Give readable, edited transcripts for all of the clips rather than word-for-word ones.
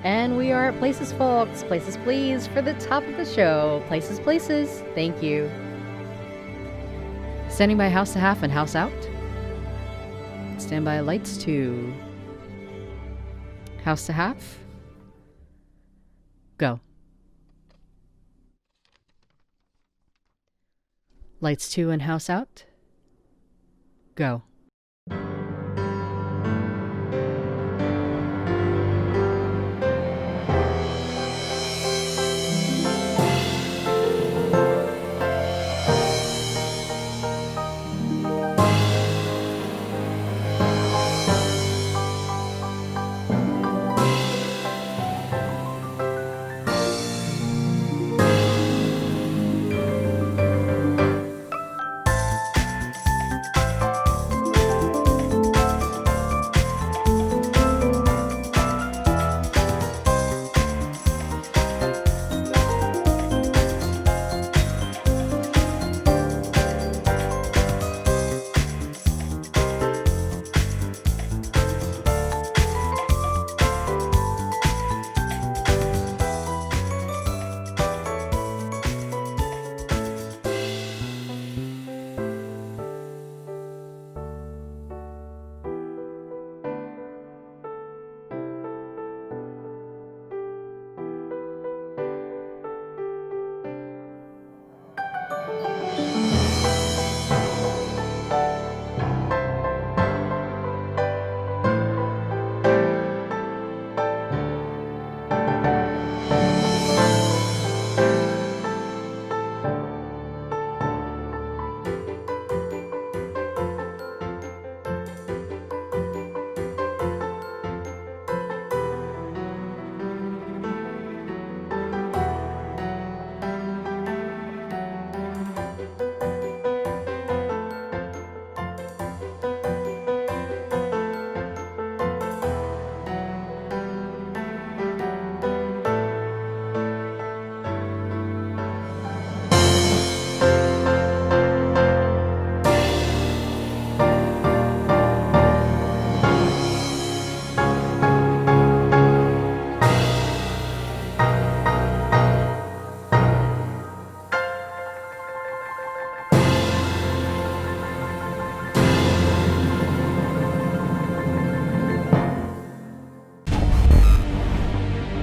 And we are at Places, folks. Places, please, for the top of the show. Places, places. Thank you. Standing by house to half and house out. Stand by lights to house to half. Go. Lights to and house out. Go.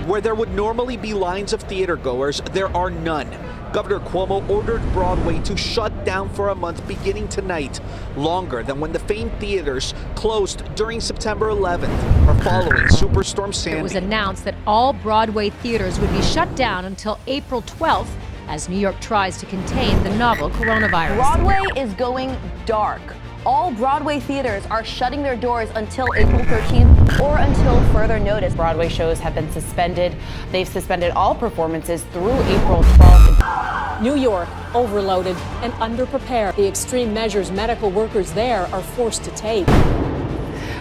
Where there would normally be lines of theatergoers, there are none. Governor Cuomo ordered Broadway to shut down for a month beginning tonight, longer than when the famed theaters closed during September 11th or following Superstorm Sandy. It was announced that all Broadway theaters would be shut down until April 12th as New York tries to contain the novel coronavirus. Broadway is going dark. All Broadway theaters are shutting their doors until April 13th or until further notice. Broadway shows have been suspended. They've suspended all performances through April 12th. New York, overloaded and underprepared. The extreme measures medical workers there are forced to take.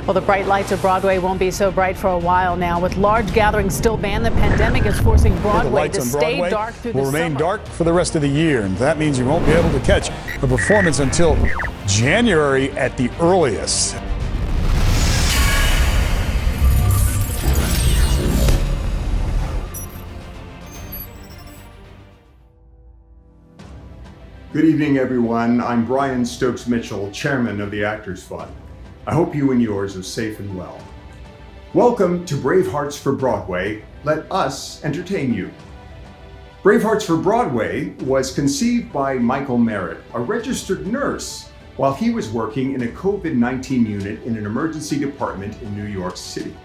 Well, the bright lights of Broadway won't be so bright for a while now. With large gatherings still banned, the pandemic is forcing Broadway to stay dark through the summer. Will remain dark for the rest of the year, and that means you won't be able to catch a performance until January at the earliest. Good evening, everyone. I'm Brian Stokes Mitchell, chairman of the Actors Fund. I hope you and yours are safe and well. Welcome to Bravehearts for Broadway. Let us entertain you. Bravehearts for Broadway was conceived by Michael Merritt, a registered nurse, while he was working in a COVID-19 unit in an emergency department in New York City.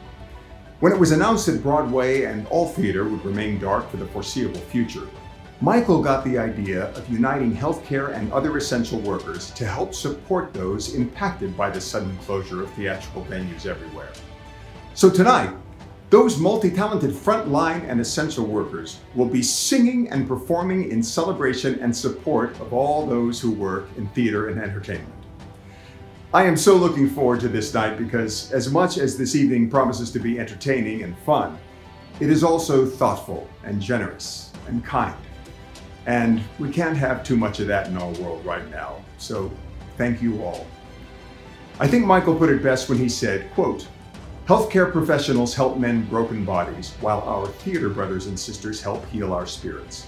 When it was announced that Broadway and all theater would remain dark for the foreseeable future, Michael got the idea of uniting healthcare and other essential workers to help support those impacted by the sudden closure of theatrical venues everywhere. So tonight, those multi-talented frontline and essential workers will be singing and performing in celebration and support of all those who work in theater and entertainment. I am so looking forward to this night because as much as this evening promises to be entertaining and fun, it is also thoughtful and generous and kind. And we can't have too much of that in our world right now, so thank you all. I think Michael put it best when he said, quote, Healthcare professionals help mend broken bodies, while our theater brothers and sisters help heal our spirits.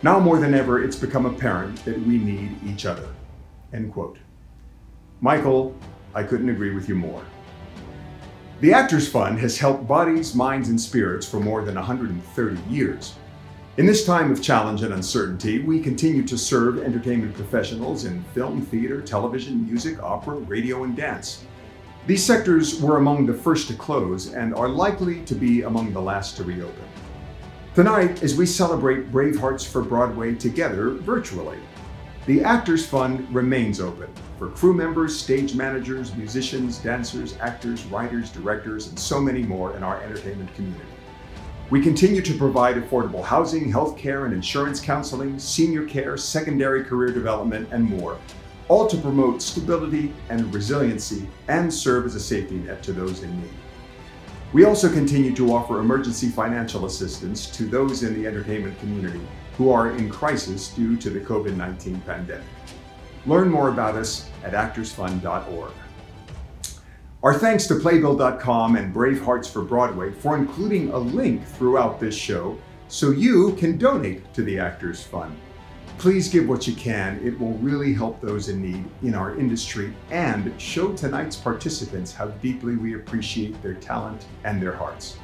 Now more than ever, it's become apparent that we need each other." End quote. Michael, I couldn't agree with you more. The Actors Fund has helped bodies, minds, and spirits for more than 130 years. In this time of challenge and uncertainty, we continue to serve entertainment professionals in film, theater, television, music, opera, radio, and dance. These sectors were among the first to close and are likely to be among the last to reopen. Tonight, as we celebrate Bravehearts for Broadway together virtually, the Actors Fund remains open for crew members, stage managers, musicians, dancers, actors, writers, directors, and so many more in our entertainment community. We continue to provide affordable housing, healthcare, and insurance counseling, senior care, secondary career development, and more, all to promote stability and resiliency and serve as a safety net to those in need. We also continue to offer emergency financial assistance to those in the entertainment community who are in crisis due to the COVID-19 pandemic. Learn more about us at actorsfund.org. Our thanks to Playbill.com and Bravehearts for Broadway for including a link throughout this show so you can donate to the Actors Fund. Please give what you can. It will really help those in need in our industry and show tonight's participants how deeply we appreciate their talent and their hearts.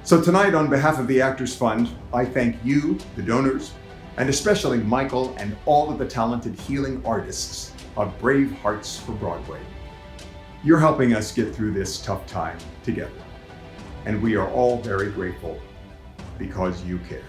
So tonight, on behalf of the Actors Fund, I thank you, the donors, and especially Michael and all of the talented healing artists of Bravehearts for Broadway. You're helping us get through this tough time together, and we are all very grateful because you care.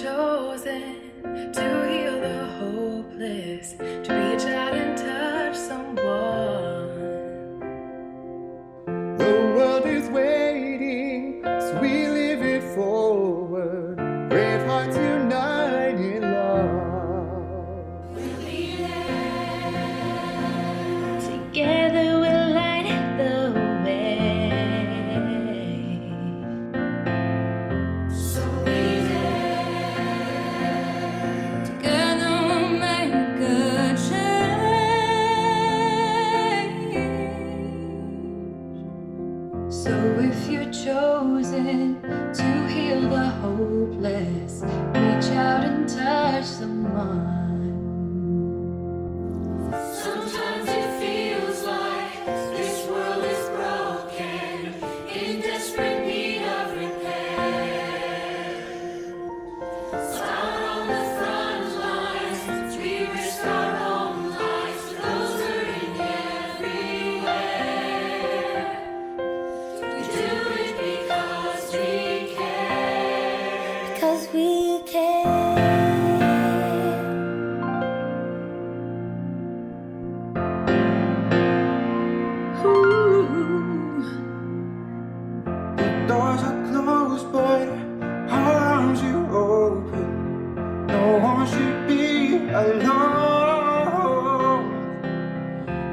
Chosen to heal the hopeless, to reach out and touch someone. The world is waiting, so we live it forward. Brave hearts unite in love. We'll be there. Together we'll light the way. So if you're chosen to heal the hopeless, reach out and touch someone. Sometimes it feels like this world is broken, in desperate need of repair. Start on the front lines, we risk our own lives for those hurting everywhere. Because we care. Ooh. The doors are closed, but our arms are open. No one should be alone.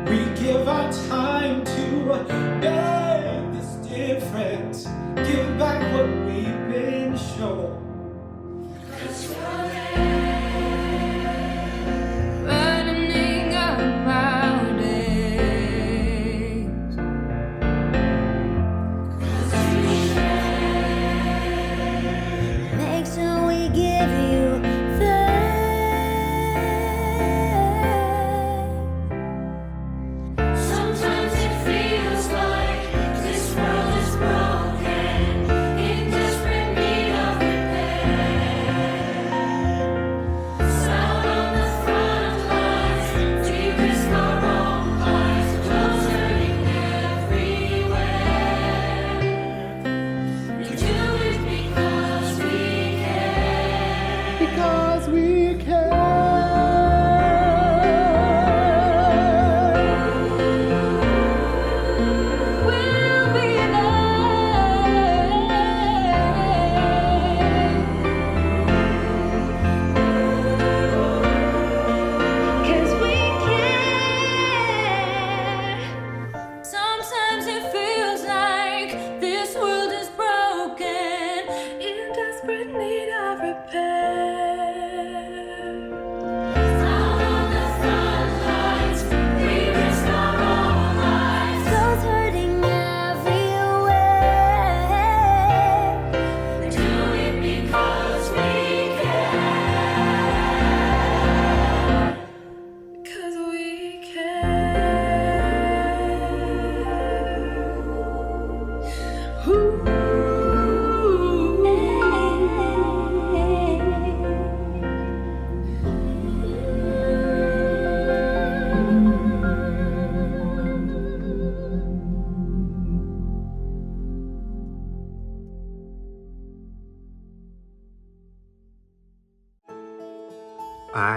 We give our time to make this difference. Give back what we've been shown. 'Cause you're there, burdening up our days. 'Cause you're there, make sure we give you thanks. Sometimes it feels like this world is broken, in desperate need of repair.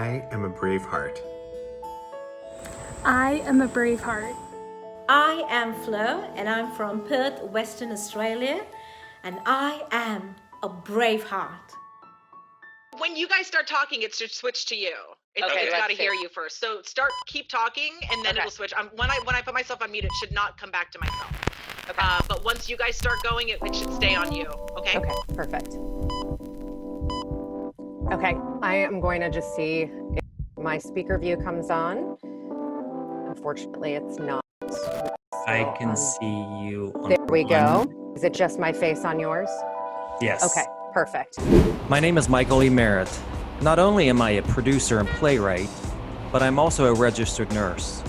I am a Braveheart. I am a Braveheart. I am Flo, and I'm from Perth, Western Australia, and I am a Braveheart. When you guys start talking, it should switch to you. It's got to hear you first. So keep talking, and then it'll switch. When I put myself on mute, it should not come back to myself. Okay. But once you guys start going, it should stay on you. Okay. Okay, perfect. Okay, I am going to just see if my speaker view comes on. Unfortunately, it's not. I can see you on There we one. go. Is it just my face on yours? Yes. Okay, perfect. My name is Michael E. Merritt. Not only am I a producer and playwright, but I'm also a registered nurse.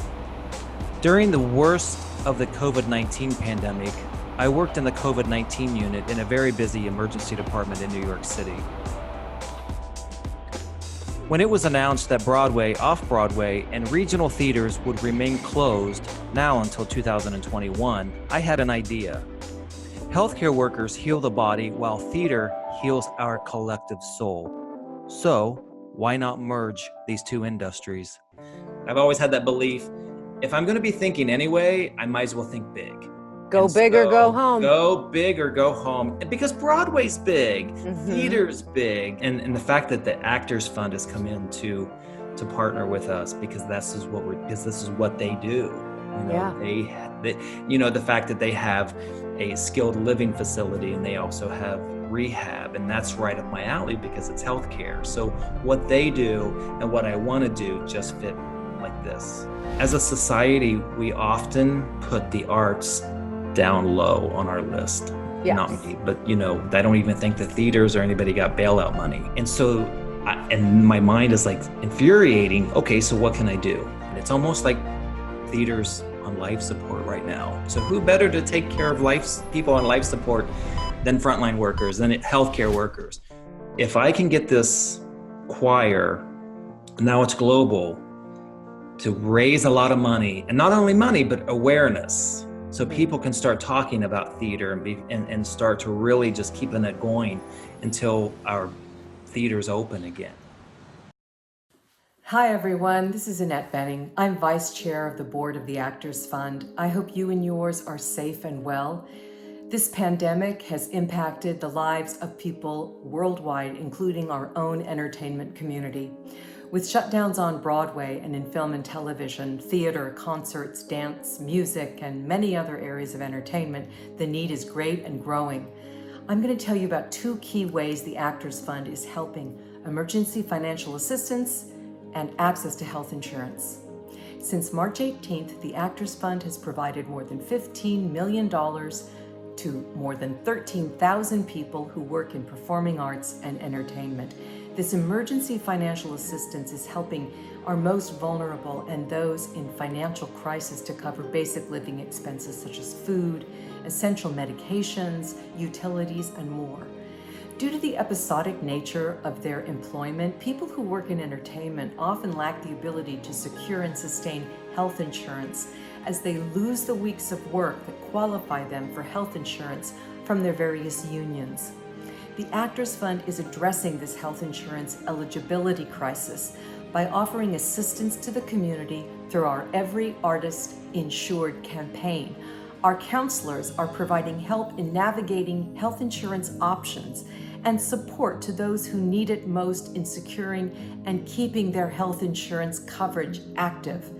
During the worst of the COVID-19 pandemic, I worked in the COVID-19 unit in a very busy emergency department in New York City. When it was announced that Broadway, Off-Broadway, and regional theaters would remain closed now until 2021, I had an idea. Healthcare workers heal the body while theater heals our collective soul. So, why not merge these two industries? I've always had that belief, if I'm going to be thinking anyway, I might as well think big. Go big or go home. Go big or go home. Because Broadway's big, theater's big, and the fact that the Actors Fund has come in to partner with us because this is what they do. The fact that they have a skilled living facility and they also have rehab, and that's right up my alley because it's healthcare. So what they do and what I want to do just fit like this. As a society, we often put the arts down low on our list. Yes. Not me, but I don't even think the theaters or anybody got bailout money. And so, and my mind is like infuriating. Okay, so what can I do? And it's almost like theaters on life support right now. So who better to take care of people on life support than frontline workers, than healthcare workers? If I can get this choir, now it's global, to raise a lot of money, and not only money, but awareness. So people can start talking about theater and start to really just keeping it going until our theaters open again. Hi everyone, this is Annette Benning. I'm Vice Chair of the Board of the Actors Fund. I hope you and yours are safe and well. This pandemic has impacted the lives of people worldwide, including our own entertainment community. With shutdowns on Broadway and in film and television, theater, concerts, dance, music, and many other areas of entertainment, the need is great and growing. I'm going to tell you about two key ways the Actors Fund is helping: emergency financial assistance and access to health insurance. Since March 18th, the Actors Fund has provided more than $15 million to more than 13,000 people who work in performing arts and entertainment. This emergency financial assistance is helping our most vulnerable and those in financial crisis to cover basic living expenses such as food, essential medications, utilities, and more. Due to the episodic nature of their employment, people who work in entertainment often lack the ability to secure and sustain health insurance as they lose the weeks of work that qualify them for health insurance from their various unions. The Actors Fund is addressing this health insurance eligibility crisis by offering assistance to the community through our Every Artist Insured campaign. Our counselors are providing help in navigating health insurance options and support to those who need it most in securing and keeping their health insurance coverage active.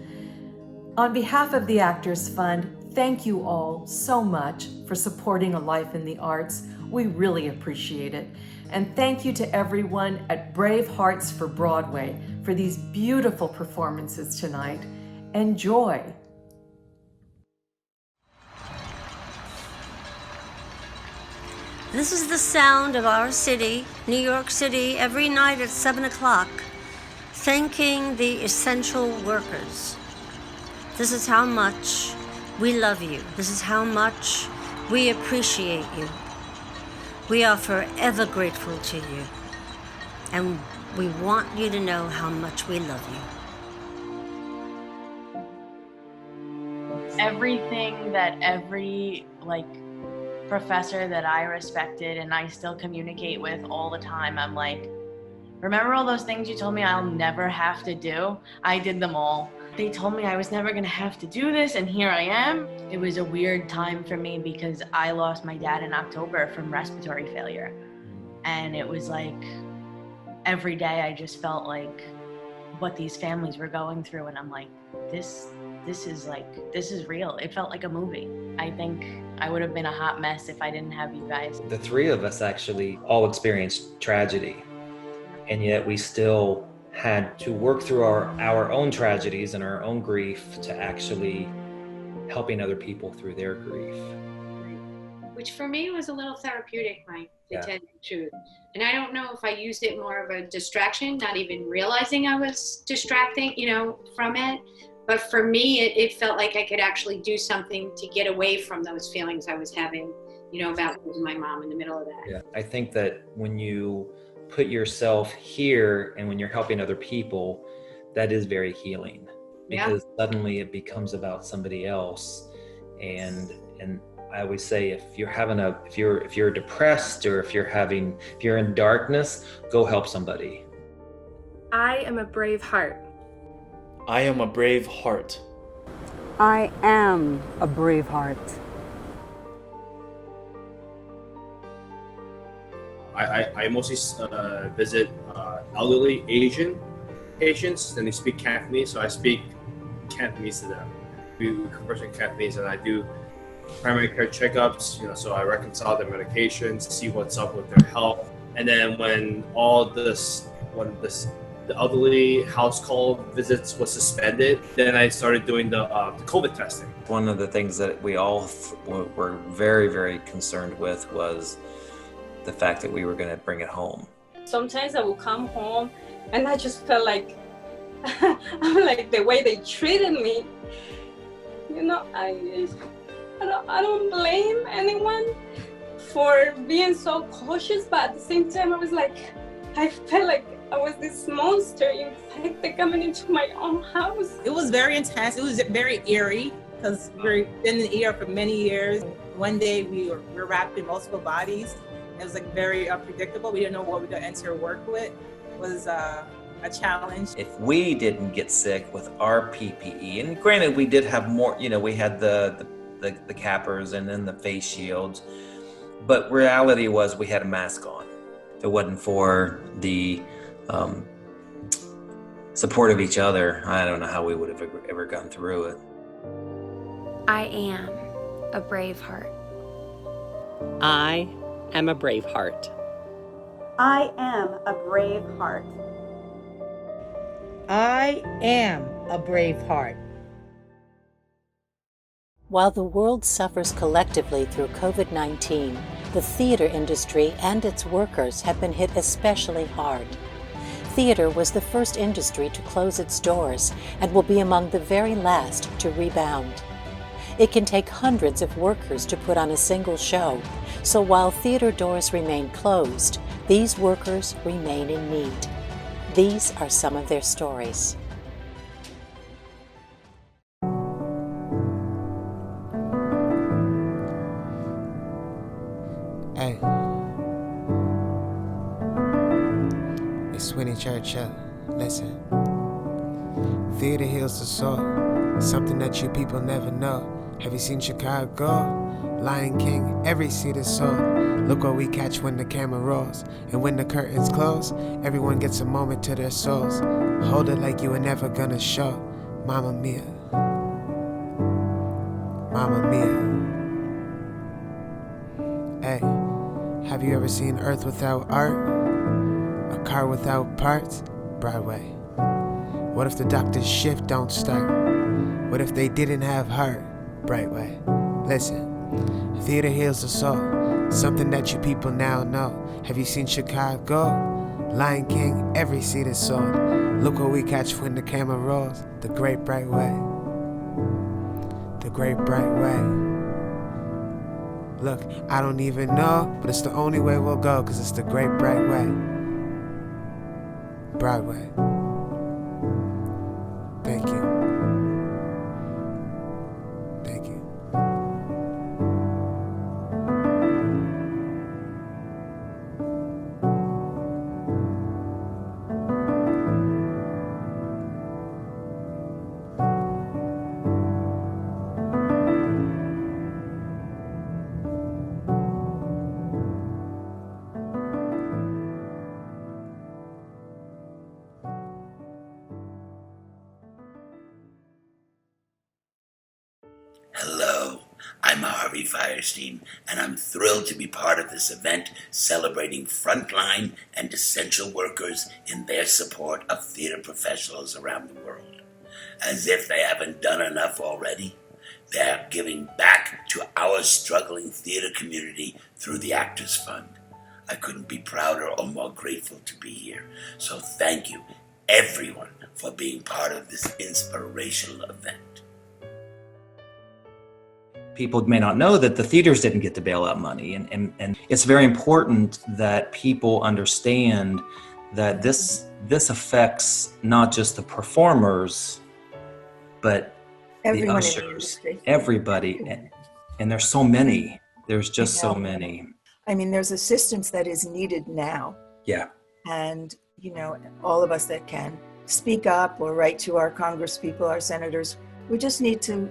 On behalf of the Actors Fund, thank you all so much for supporting a life in the arts. We really appreciate it. And thank you to everyone at Bravehearts for Broadway for these beautiful performances tonight. Enjoy. This is the sound of our city, New York City, every night at 7 o'clock, thanking the essential workers. This is how much we love you. This is how much we appreciate you. We are forever grateful to you, and we want you to know how much we love you. Everything that every professor that I respected and I still communicate with all the time, I'm like, Remember all those things you told me I'll never have to do? I did them all. They told me I was never gonna have to do this, and here I am. It was a weird time for me because I lost my dad in October from respiratory failure. And it was like, every day I just felt like what these families were going through, and I'm like, this is real. It felt like a movie. I think I would have been a hot mess if I didn't have you guys. The three of us actually all experienced tragedy, and yet we still had to work through our own tragedies and our own grief to actually helping other people through their grief. Which for me was a little therapeutic, Mike, to tell you the truth. And I don't know if I used it more of a distraction, not even realizing I was distracting, from it. But for me, it felt like I could actually do something to get away from those feelings I was having, about losing my mom in the middle of that. Yeah, I think that when you put yourself here and when you're helping other people, that is very healing, because suddenly it becomes about somebody else. And I always say, if you're depressed or if you're in darkness, go help somebody. I am a brave heart. I am a brave heart. I am a brave heart. I mostly visit elderly Asian patients, and they speak Cantonese, so I speak Cantonese to them. We converse in Cantonese, and I do primary care checkups, so I reconcile their medications, see what's up with their health. And then when the elderly house call visits was suspended, then I started doing the COVID testing. One of the things that we all were very, very concerned with was the fact that we were going to bring it home. Sometimes I will come home and I just felt like, like the way they treated me, I don't blame anyone for being so cautious, but at the same time, I felt like I was this monster infected coming into my own house. It was very intense. It was very eerie because we've been in the ER for many years. One day we were wrapped in multiple bodies. It was very unpredictable. We didn't know what we were going to enter work with. It was a challenge. If we didn't get sick with our PPE, and granted we did have more, we had the cappers and then the face shields, but reality was we had a mask on. If it wasn't for the support of each other, I don't know how we would have ever gone through it. I am a brave heart. I am a brave heart. I am a brave heart. I am a brave heart. While the world suffers collectively through COVID-19, the theater industry and its workers have been hit especially hard. Theater was the first industry to close its doors and will be among the very last to rebound. It can take hundreds of workers to put on a single show, so while theater doors remain closed, these workers remain in need. These are some of their stories. Hey, it's Winnie Churchill. Listen, theater heals the soul, something that you people never know. Have you seen Chicago? Lion King, every seat is sold. Look what we catch when the camera rolls. And when the curtains close, everyone gets a moment to their souls. Hold it like you were never gonna show. Mamma mia. Mamma mia. Hey, have you ever seen Earth without art? A car without parts? Broadway. What if the doctor's shift don't start? What if they didn't have heart? Brightway. Listen, theater heals the soul, something that you people now know. Have you seen Chicago? Lion King, every seat is sold. Look what we catch when the camera rolls. The great bright way. The great bright way. Look, I don't even know, but it's the only way we'll go, cause it's the great bright way. Broadway. Thank you. Thank you. Hello, I'm Harvey Firestein, and I'm thrilled to be part of this event celebrating frontline and essential workers in their support of theater professionals around the world. As if they haven't done enough already, they're giving back to our struggling theater community through the Actors Fund. I couldn't be prouder or more grateful to be here. So thank you, everyone, for being part of this inspirational event. People may not know that the theaters didn't get the bailout money, and it's very important that people understand that this affects not just the performers, but everyone the in the ushers, industry. everybody, and there's so many. There's just so many. I mean, there's assistance that is needed now. Yeah. And, you know, all of us that can speak up or write to our congresspeople, our senators, we just need to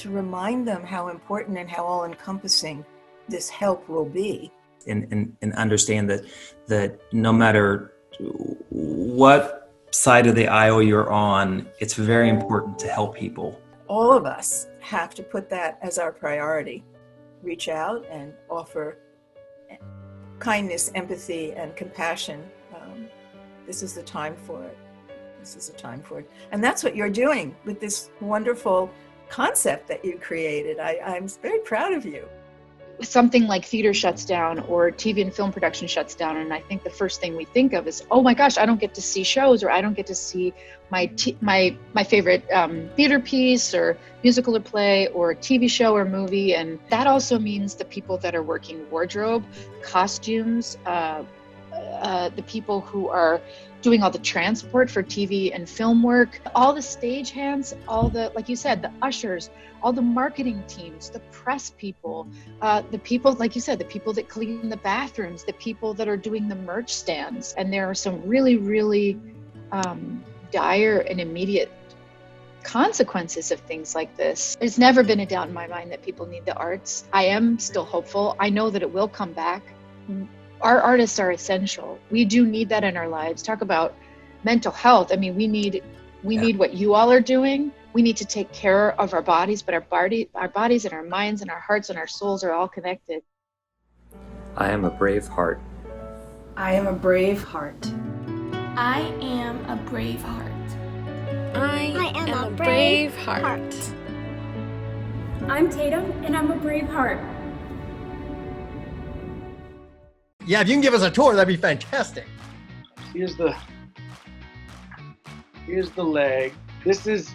remind them how important and how all-encompassing this help will be. And understand that no matter what side of the aisle you're on, it's very important to help people. All of us have to put that as our priority. Reach out and offer kindness, empathy, and compassion. This is the time for it. This is the time for it. And that's what you're doing with this wonderful concept that you created. I'm very proud of you. Something like theater shuts down or TV and film production shuts down, and I think the first thing we think of is, oh my gosh, I don't get to see shows, or I don't get to see my favorite theater piece or musical or play or TV show or movie. And that also means the people that are working wardrobe, costumes, the people who are doing all the transport for TV and film work, all the stage hands, all the, like you said, the ushers, all the marketing teams, the press people, the people, like you said, the people that clean the bathrooms, the people that are doing the merch stands. And there are some really, really dire and immediate consequences of things like this. There's never been a doubt in my mind that people need the arts. I am still hopeful. I know that it will come back. Our artists are essential. We do need that in our lives. Talk about mental health. I mean, we need what you all are doing. We need to take care of our bodies, but our bodies and our minds and our hearts and our souls are all connected. I am a brave heart. I am a brave heart. I am a brave heart. I am a brave heart. I'm Tatum, and I'm a brave heart. Yeah, if you can give us a tour, that'd be fantastic. Here's the leg. This is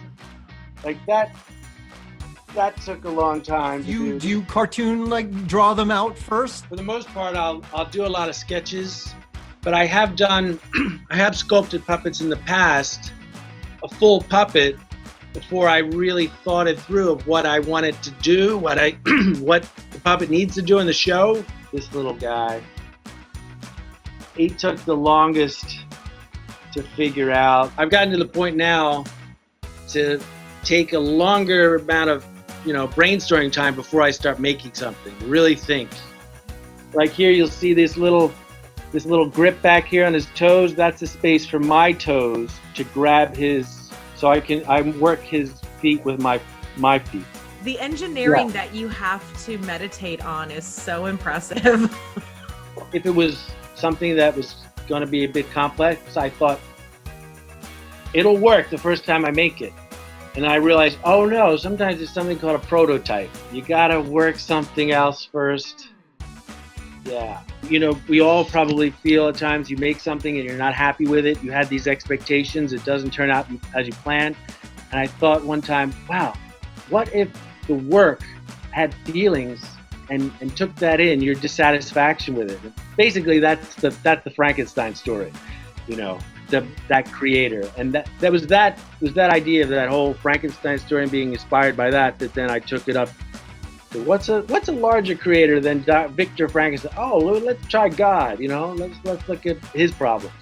like that. That took a long time to do. Do you cartoon, like draw them out first? For the most part, I'll do a lot of sketches, but I have done, I have sculpted puppets in the past, a full puppet, before I really thought it through of what I wanted to do, what the puppet needs to do in the show. This little guy. He took the longest to figure out. I've gotten to the point now to take a longer amount of, brainstorming time before I start making something. Really think. Like here, you'll see this little grip back here on his toes. That's the space for my toes to grab his, so I work his feet with my feet. The engineering that you have to meditate on is so impressive. If it was something that was going to be a bit complex, I thought it'll work the first time I make it. And I realized, oh no, sometimes it's something called a prototype. You gotta work something else first. Yeah. We all probably feel at times you make something and you're not happy with it. You had these expectations, it doesn't turn out as you planned. And I thought one time, wow, what if the work had feelings and took that in, your dissatisfaction with it? Basically, that's the Frankenstein story, that creator. And that was that idea of that whole Frankenstein story and being inspired by that then I took it up to what's a larger creator than Victor Frankenstein? Oh, let's try God, let's look at his problems.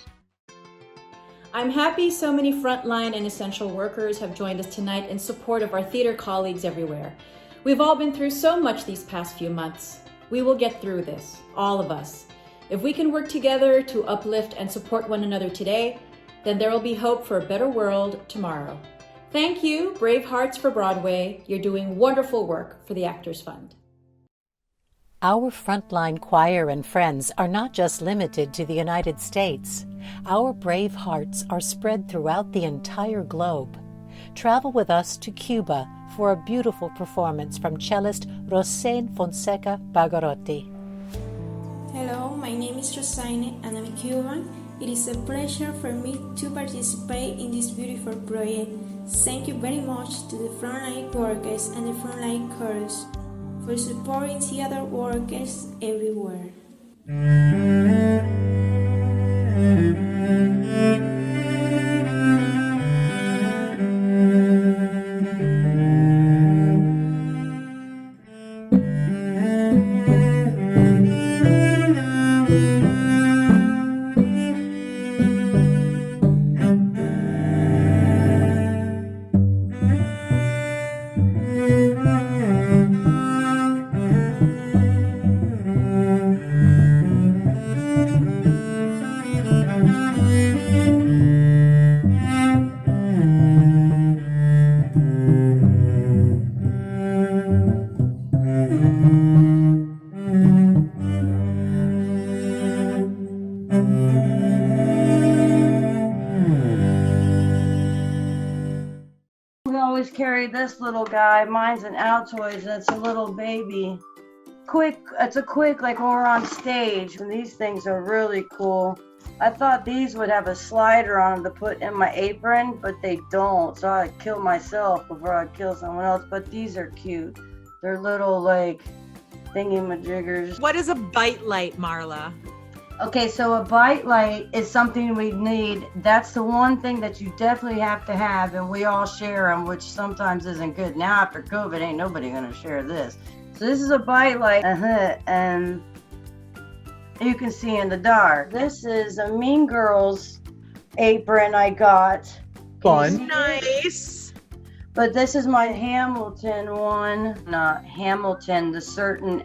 I'm happy so many frontline and essential workers have joined us tonight in support of our theater colleagues everywhere. We've all been through so much these past few months. We will get through this, all of us. If we can work together to uplift and support one another today, then there will be hope for a better world tomorrow. Thank you, Bravehearts for Broadway. You're doing wonderful work for the Actors Fund. Our Frontline Choir and Friends are not just limited to the United States. Our Bravehearts are spread throughout the entire globe. Travel with us to Cuba for a beautiful performance from cellist Rosaine Fonseca Pagarotti. Hello, my name is Rosaine and I'm Cuban. It is a pleasure for me to participate in this beautiful project. Thank you very much to the Frontline workers and the Frontline chorus for supporting theater workers everywhere. Carry this little guy. Mine's an Altoids and it's a little baby. It's a quick like when we're on stage, and these things are really cool. I thought these would have a slider on them to put in my apron, but they don't, so I'd kill myself before I'd kill someone else. But these are cute. They're little like thingy-majiggers. What is a bite light, Marla? Okay, so a bite light is something we need. That's the one thing that you definitely have to have, and we all share them, which sometimes isn't good. Now after COVID, ain't nobody gonna share this. So this is a bite light, and you can see in the dark. This is a Mean Girls apron I got. Fun. Nice. But this is my Hamilton one. Not Hamilton, the certain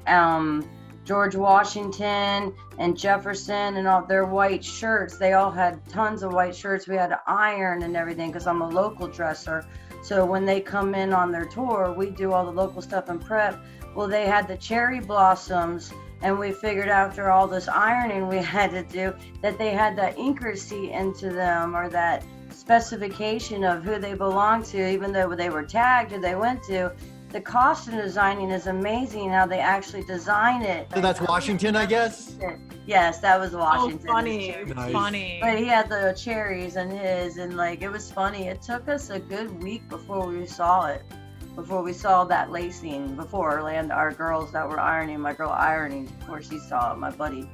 George Washington and Jefferson and all their white shirts. They all had tons of white shirts. We had to iron and everything because I'm a local dresser. So when they come in on their tour, we do all the local stuff and prep. Well, they had the cherry blossoms, and we figured after all this ironing we had to do that they had that ink receipt into them, or that specification of who they belong to, even though they were tagged who they went to. The costume designing is amazing how they actually design it. So that's Washington, I guess? Yes, that was Washington. Oh, funny. Nice. Funny. But he had the cherries in his, and like, it was funny. It took us a good week before we saw it. Before we saw that lacing, before our girls that were ironing, my girl ironing, before she saw it, my buddy.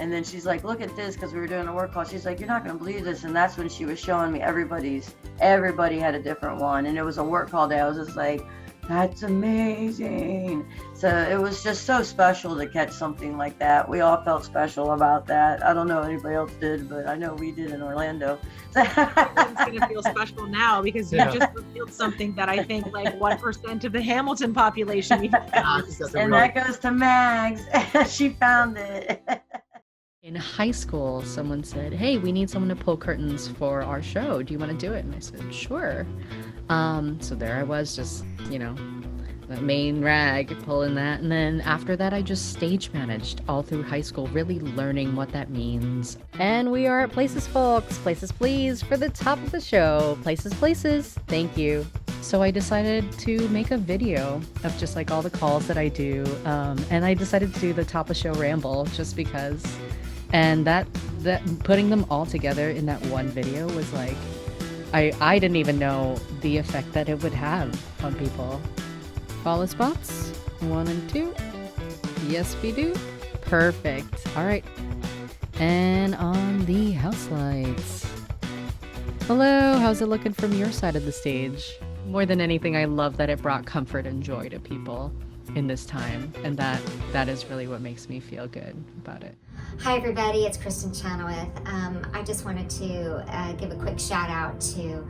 And then she's like, look at this, because we were doing a work call. She's like, you're not going to believe this. And that's when she was showing me everybody had a different one. And it was a work call day. I was just like, that's amazing. So it was just so special to catch something like that. We all felt special about that. I don't know if anybody else did, but I know we did in Orlando. Everyone's going to feel special now because you just revealed something that I think like 1% of the Hamilton population even knows. And that goes to Mags. She found it. In high school, someone said, hey, we need someone to pull curtains for our show. Do you want to do it? And I said, sure. So there I was, just, the main rag, pulling that. And then after that, I just stage managed all through high school, really learning what that means. And we are at Places, folks. Places, please, for the top of the show. Places, places. Thank you. So I decided to make a video of just like all the calls that I do. And I decided to do the top of show ramble just because. And that putting them all together in that one video was like, I didn't even know the effect that it would have on people. Follow spots, 1 and 2. Yes, we do. Perfect. All right. And on the house lights. Hello, how's it looking from your side of the stage? More than anything, I love that it brought comfort and joy to people in this time. And that is really what makes me feel good about it. Hi everybody, it's Kristen Chenoweth. I just wanted to give a quick shout out to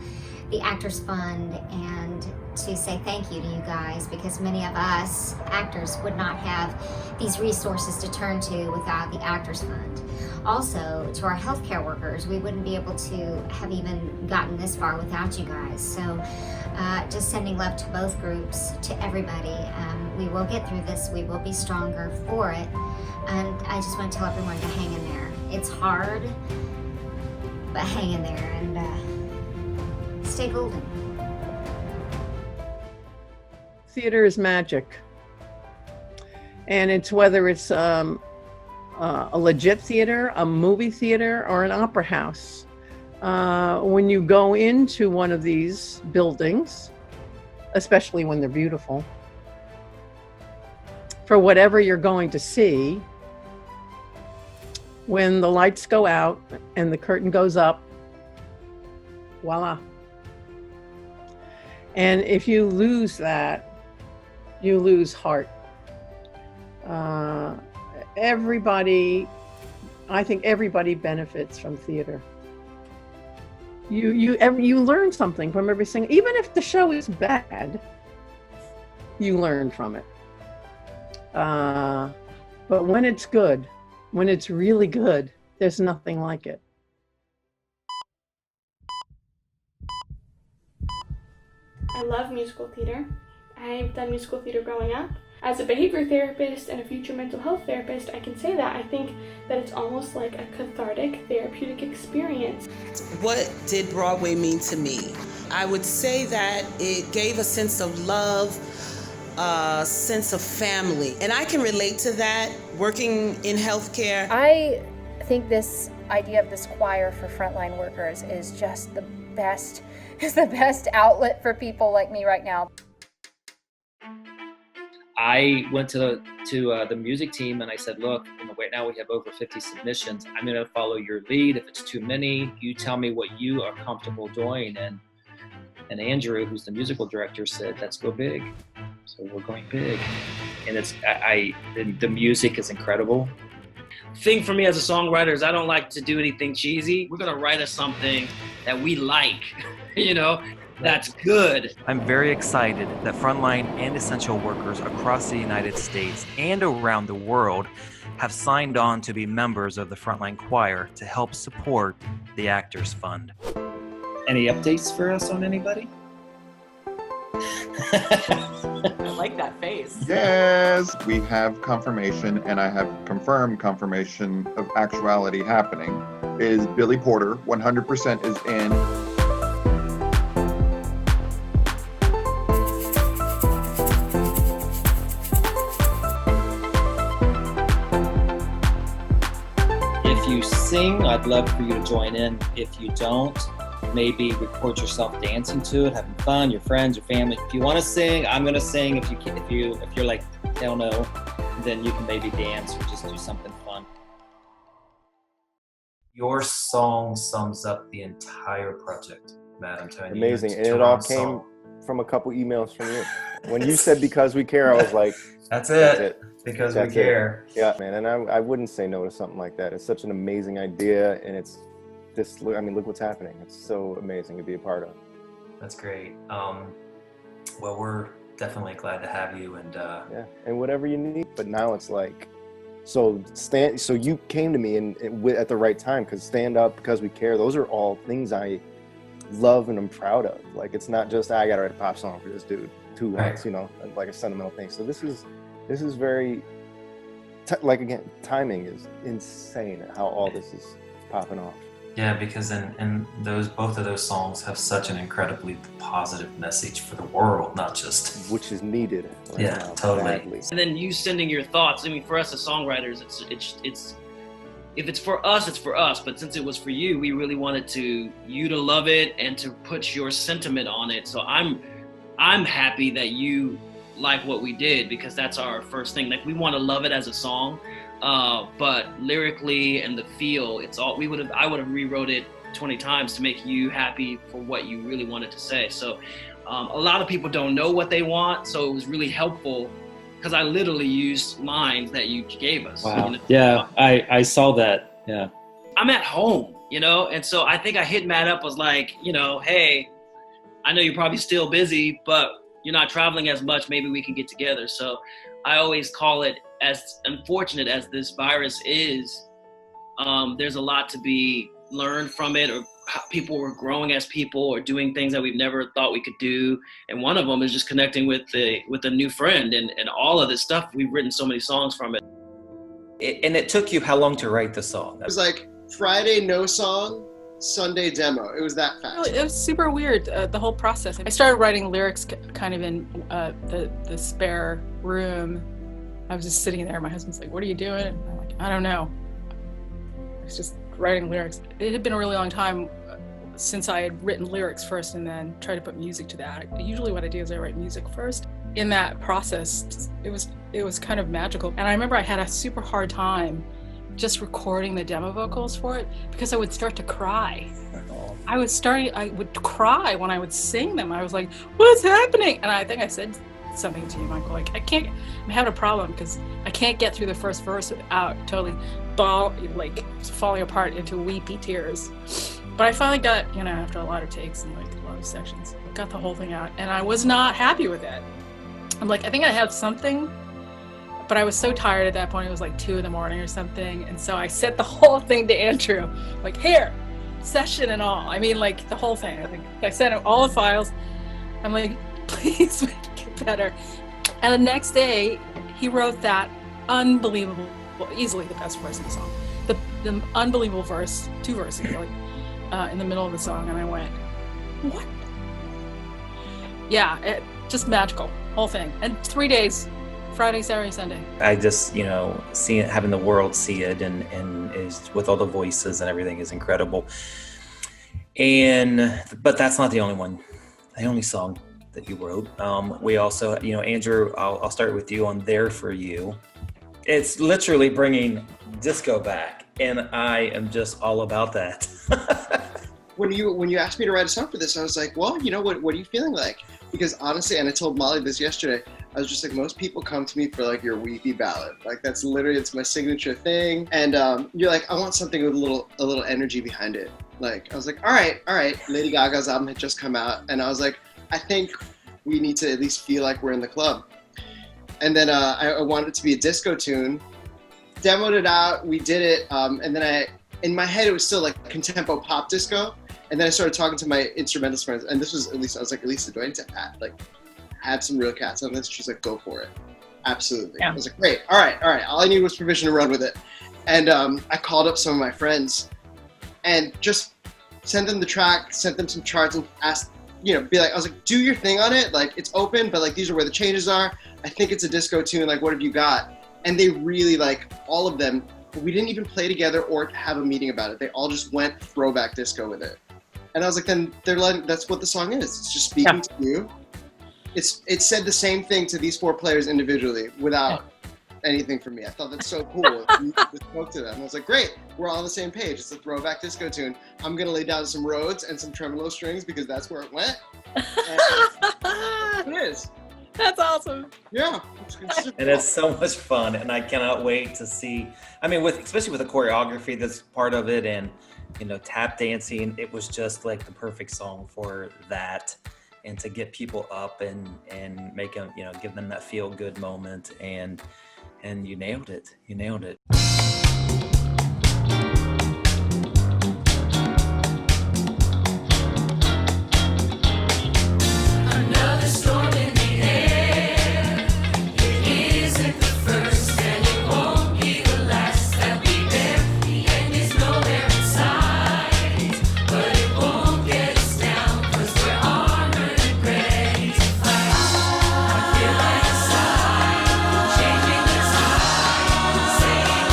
the Actors Fund and to say thank you to you guys, because many of us actors would not have these resources to turn to without the Actors Fund. Also, to our healthcare workers, we wouldn't be able to have even gotten this far without you guys. So just sending love to both groups, to everybody. We will get through this, we will be stronger for it. And I just want to tell everyone to hang in there. It's hard, but hang in there and stay golden. Theater is magic. And it's whether it's a legit theater, a movie theater, or an opera house. When you go into one of these buildings, especially when they're beautiful, for whatever you're going to see, when the lights go out and the curtain goes up, voila. And if you lose that, you lose heart. Everybody, I think everybody benefits from theater. You learn something from every single, even if the show is bad, you learn from it. But when it's good, when it's really good, there's nothing like it. I love musical theater. I've done musical theater growing up. As a behavior therapist and a future mental health therapist, I can say that I think that it's almost like a cathartic, therapeutic experience. What did Broadway mean to me? I would say that it gave a sense of love, a sense of family. And I can relate to that working in healthcare. I think this idea of this choir for frontline workers is just the best. It's the best outlet for people like me right now. I went to the music team and I said, look, right now we have over 50 submissions. I'm going to follow your lead. If it's too many, you tell me what you are comfortable doing. And Andrew, who's the musical director, said, let's go big. So we're going big. And the music is incredible. Thing for me as a songwriter is I don't like to do anything cheesy. We're going to write us something that we like, that's good. I'm very excited that frontline and essential workers across the United States and around the world have signed on to be members of the Frontline Choir to help support the Actors Fund. Any updates for us on anybody? I like that face. Yes, we have confirmation, and I have confirmed confirmation of actuality happening. Is Billy Porter 100% is in. If you sing, I'd love for you to join in. If you don't, maybe record yourself dancing to it, having fun, your friends, your family. If you want to sing, I'm going to sing. If you're like, hell no, then you can maybe dance or just do something fun. Your song sums up the entire project, Matt. I'm telling you. Amazing. And it all came from a couple emails from you. When you said "Because We Care," I was like, That's it. Because we care. Yeah, man. And I wouldn't say no to something like that. It's such an amazing idea, and it's just, look what's happening. It's so amazing to be a part of. That's great. Well, we're definitely glad to have you, and yeah, and whatever you need. But now it's like, so you came to me at the right time, because Stand Up, Because We Care, those are all things I love and I'm proud of. Like, it's not just I gotta write a pop song for this dude who wants, like a sentimental thing. So this is very like, again, timing is insane how all this is popping off. Yeah, because in both of those songs have such an incredibly positive message for the world, not just which is needed. Right yeah, now, totally. badly. And then you sending your thoughts. I mean, for us as songwriters, it's if it's for us, it's for us. But since it was for you, we really wanted you to love it and to put your sentiment on it. So I'm happy that you like what we did, because that's our first thing. Like, we want to love it as a song. But lyrically and the feel, it's all I would have rewrote it 20 times to make you happy for what you really wanted to say. So a lot of people don't know what they want, so it was really helpful because I literally used lines that you gave us. Wow. You know? Yeah, I saw that. Yeah. I'm at home, and so I think I hit Matt up, was like, hey, I know you're probably still busy, but you're not traveling as much. Maybe we can get together. So I always call it, as unfortunate as this virus is, there's a lot to be learned from it, or how people were growing as people or doing things that we've never thought we could do. And one of them is just connecting with a new friend and all of this stuff. We've written so many songs from it. And it took you how long to write the song? It was like Friday, no song, Sunday demo. It was that fast. It was super weird, the whole process. I started writing lyrics kind of in the spare room. I was just sitting there. My husband's like, "What are you doing?" And I'm like, "I don't know." I was just writing lyrics. It had been a really long time since I had written lyrics first and then tried to put music to that. Usually what I do is I write music first. In that process, it was kind of magical. And I remember I had a super hard time just recording the demo vocals for it because I would start to cry. I would cry when I would sing them. I was like, "What's happening?" And I think I said something to you, Michael, like, I'm having a problem because I can't get through the first verse without totally falling apart into weepy tears. But I finally got, after a lot of takes and a lot of sections, got the whole thing out, and I was not happy with it. I'm like, I think I have something, but I was so tired at that point. It was like 2 a.m. or something, and so I sent the whole thing to Andrew, like, here, session and all. I mean, like, the whole thing. I sent him all the files. I'm like, please make it better. And the next day, he wrote that unbelievable, easily the best verse in the song, the unbelievable verse, 2 verses, in the middle of the song, and I went, what? Yeah, just magical, whole thing. And 3 days, Friday, Saturday, Sunday. I just, seeing it, having the world see it, and is with all the voices and everything is incredible. But that's not the only one, the only song that you wrote. We also, Andrew, I'll start with you on There For You. It's literally bringing disco back, and I am just all about that. When you asked me to write a song for this, I was like, well, what are you feeling like? Because honestly, and I told Molly this yesterday, I was just like, most people come to me for like your weepy ballad. Like that's literally, it's my signature thing. And you're like, I want something with a little energy behind it. Like, I was like, all right. Lady Gaga's album had just come out, and I was like, I think we need to at least feel like we're in the club. And then I wanted it to be a disco tune, demoed it out, we did it, and then in my head it was still like contempo pop disco, and then I started talking to my instrumentalist friends, and this was Elisa. I was like, Elisa, do I need to add some real cats on this? She's like, go for it. Absolutely. Yeah. I was like, great, all right. All I needed was permission to run with it. And I called up some of my friends and just sent them the track, sent them some charts, and asked, be like, I was like, do your thing on it. Like, it's open, but like, these are where the changes are. I think it's a disco tune. Like, what have you got? And they really, all of them, we didn't even play together or have a meeting about it. They all just went throwback disco with it. And I was like, then that's what the song is. It's just speaking to you. It said the same thing to these 4 players individually without anything from me. I thought that's so cool. You spoke to them. I was like, great, we're all on the same page. It's a throwback disco tune. I'm going to lay down some Rhodes and some tremolo strings because that's where it went. And it is. That's awesome. Yeah. And it's so much fun, and I cannot wait to see. I mean, especially with the choreography that's part of it, and tap dancing. It was just like the perfect song for that, and to get people up and make them, give them that feel good moment, and you nailed it. You nailed it. Another storm in the air. It isn't the first, and it won't be the last that we bear. The end is nowhere in sight, but it won't get us down, 'cause we're armored and ready to fight. I feel like a sign, changing the tide, sailing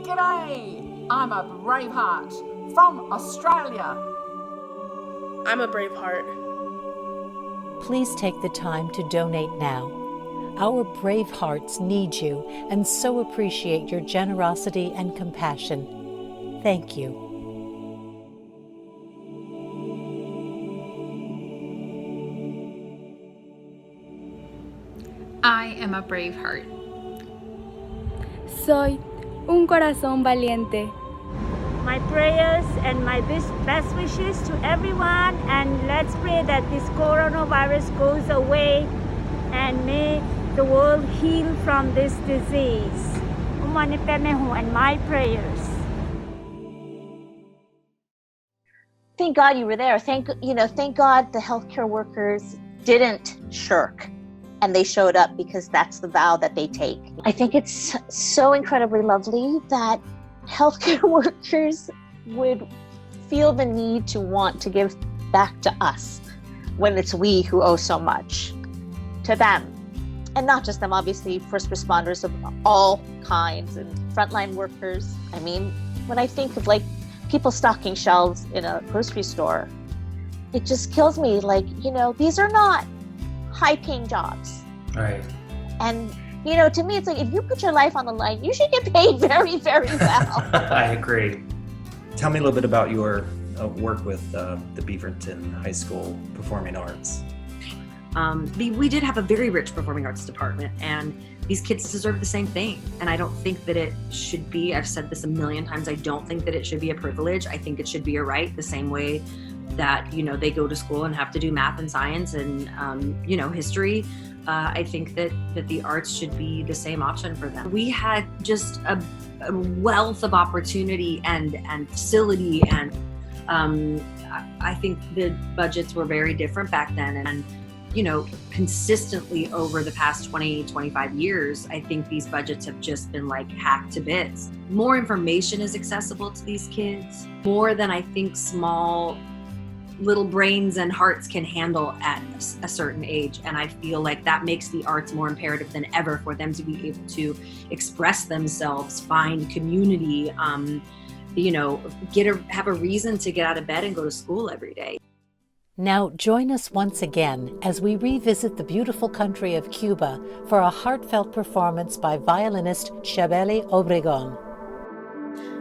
G'day! I'm a Braveheart from Australia. I'm a Braveheart. Please take the time to donate now. Our brave hearts need you and so appreciate your generosity and compassion. Thank you. I am a Braveheart. Soy un corazón valiente. My prayers and my best wishes to everyone, and let's pray that this coronavirus goes away and may the world heal from this disease. And my prayers. Thank God you were there. Thank God the healthcare workers didn't shirk and they showed up, because that's the vow that they take. I think it's so incredibly lovely that healthcare workers would feel the need to want to give back to us when it's we who owe so much to them. And not just them, obviously, first responders of all kinds and frontline workers. I mean, when I think of like people stocking shelves in a grocery store, it just kills me. Like, these are not high-paying jobs. Right. And, to me, it's like, if you put your life on the line, you should get paid very, very well. I agree. Tell me a little bit about your work with the Beaverton High School Performing Arts. We did have a very rich performing arts department, and these kids deserve the same thing. And I don't think that it should be, I've said this a million times, I don't think that it should be a privilege. I think it should be a right, the same way that, they go to school and have to do math and science and, history. I think that the arts should be the same option for them. We had just a wealth of opportunity and facility, and I think the budgets were very different back then. And consistently over the past 20, 25 years, I think these budgets have just been like hacked to bits. More information is accessible to these kids, more than I think small little brains and hearts can handle at a certain age. And I feel like that makes the arts more imperative than ever for them to be able to express themselves, find community, have a reason to get out of bed and go to school every day. Now join us once again as we revisit the beautiful country of Cuba for a heartfelt performance by violinist Chabeli Obregón.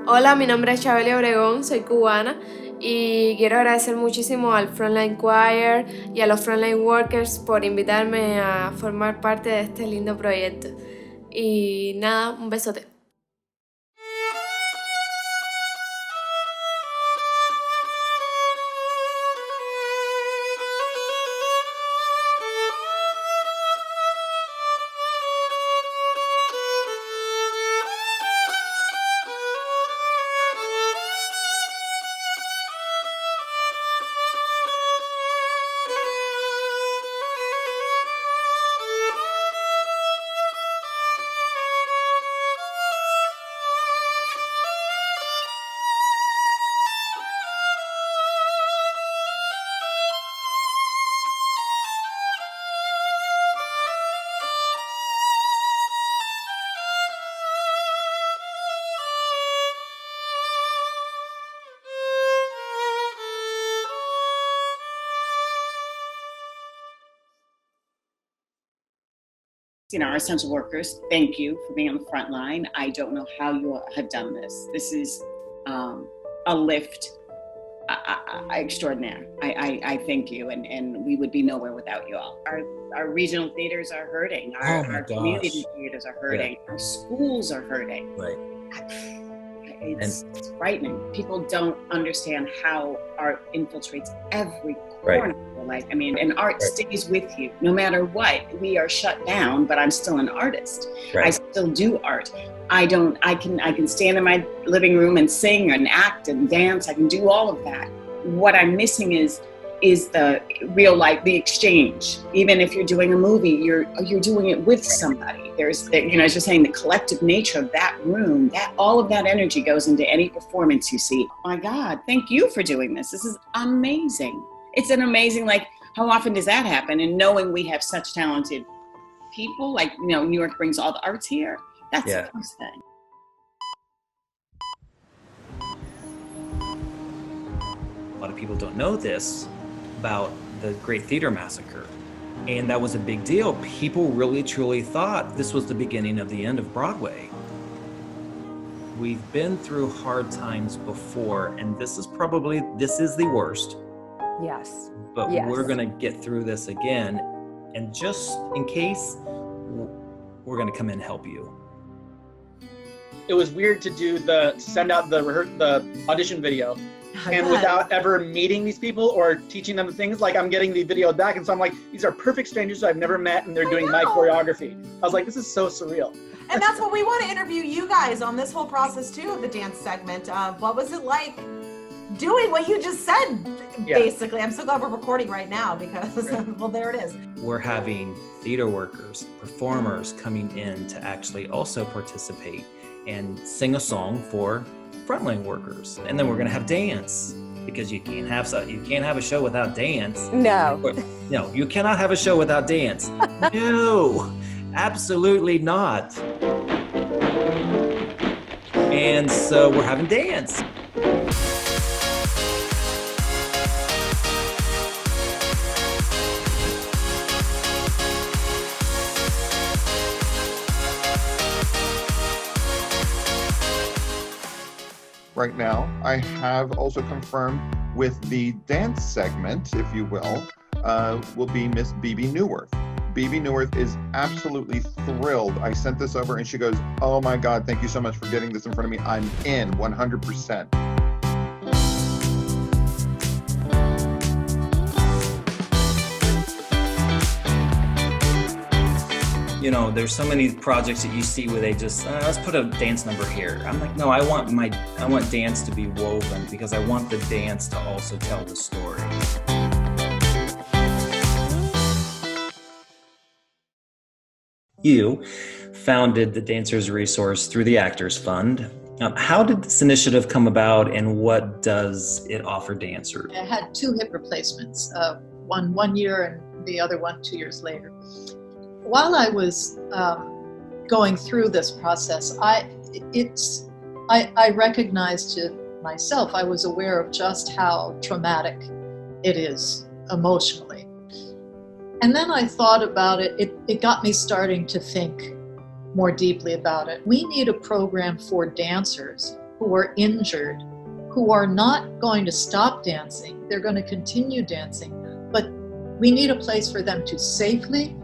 Hola, mi nombre es Chabeli Obregón, soy cubana y quiero agradecer muchísimo al Frontline Choir y a los Frontline Workers por invitarme a formar parte de este lindo proyecto. Y nada, un besote. Our essential workers, thank you for being on the front line. I don't know how you have done this. This is a lift extraordinaire. I thank you, and we would be nowhere without you all. Our regional theaters are hurting. Our community theaters are hurting. Yeah. Our schools are hurting. Right. It's frightening. People don't understand how art infiltrates every corner of your life. I mean, and art stays with you no matter what. We are shut down, but I'm still an artist. I still do art. I can stand in my living room and sing and act and dance. I can do all of that. What I'm missing is the real life, the exchange. Even if you're doing a movie, you're doing it with somebody. There's, as you're saying, the collective nature of that room, that all of that energy goes into any performance you see. Oh my God, thank you for doing this. This is amazing. It's an amazing, how often does that happen? And knowing we have such talented people, New York brings all the arts here. That's the first thing. a lot of people don't know this about the Great Theater Massacre. And that was a big deal. People really truly thought this was the beginning of the end of Broadway. We've been through hard times before, and this is the worst. Yes. But yes. We're gonna get through this again. And just in case, we're gonna come in and help you. It was weird to send out the audition video and without ever meeting these people or teaching them things. Like, I'm getting the video back, and so I'm like, these are perfect strangers I've never met, and they're doing my choreography. I was like, this is so surreal. And that's what we want to interview you guys on this whole process too of the dance segment. What was it like doing what you just said, basically? I'm so glad we're recording right now because, well, there it is. We're having theater workers, performers coming in to actually also participate and sing a song for frontline workers. And then we're gonna have dance, because you can't have a show without dance. No. No, you cannot have a show without dance. No, absolutely not. And so we're having dance. Right now, I have also confirmed with the dance segment, if you will be Miss BB Newworth. BB Newworth is absolutely thrilled. I sent this over and she goes, oh my God, thank you so much for getting this in front of me. I'm in 100%. You know, there's so many projects that you see where they just, let's put a dance number here. I'm like, no, I want dance to be woven, because I want the dance to also tell the story. You founded the Dancers Resource through the Actors Fund. How did this initiative come about, and what does it offer dancers? I had 2 hip replacements, one year and the other one 2 years later. While I was going through this process, I recognized to myself, I was aware of just how traumatic it is emotionally. And then I thought about it, it got me starting to think more deeply about it. We need a program for dancers who are injured, who are not going to stop dancing, they're going to continue dancing, but we need a place for them to safely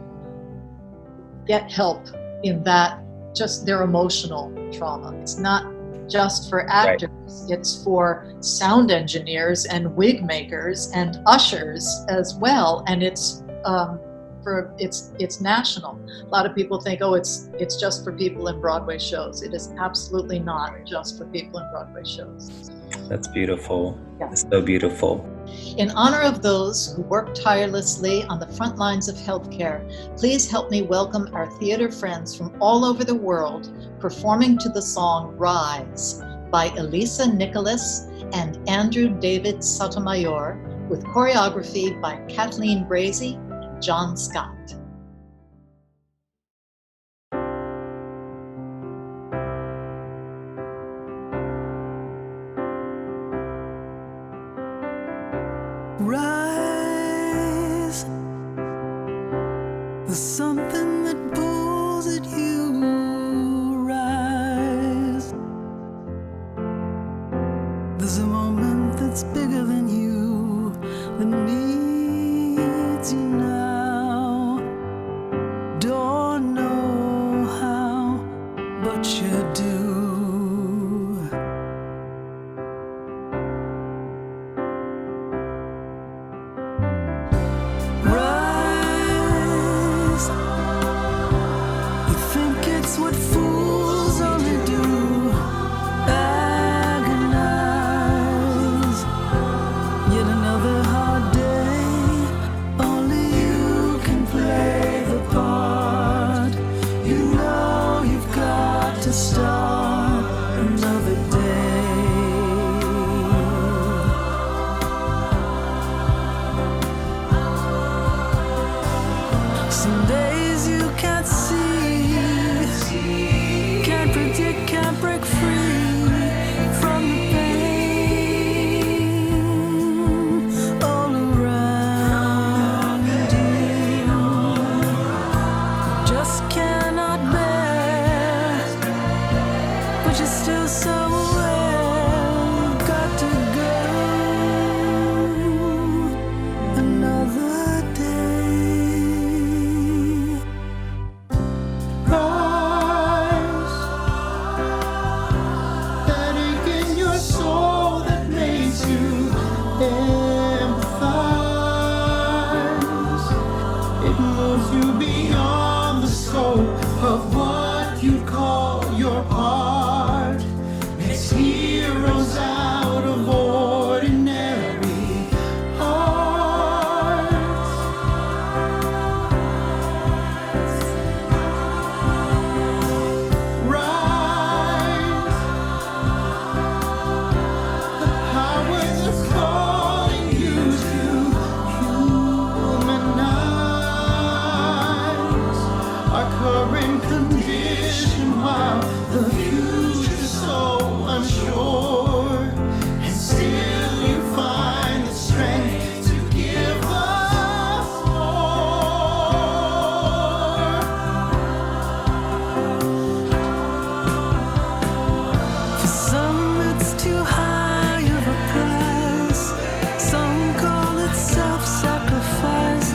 get help in that, just their emotional trauma. It's not just for actors, it's for sound engineers and wig makers and ushers as well, and it's national. A lot of people think, oh, it's just for people in Broadway shows. It is absolutely not just for people in Broadway shows. That's beautiful. Yeah. It's so beautiful. In honor of those who work tirelessly on the front lines of healthcare, please help me welcome our theater friends from all over the world performing to the song Rise by Elisa Nicholas and Andrew David Sotomayor, with choreography by Kathleen Brazie and John Scott. Rise. There's something that pulls at you. Rise. There's a moment that's bigger than you, that needs you now. Don't know how, but you do. current condition while the future's so unsure. And still you find the strength to give us more. For some it's too high of a price. Some call it self-sacrifice.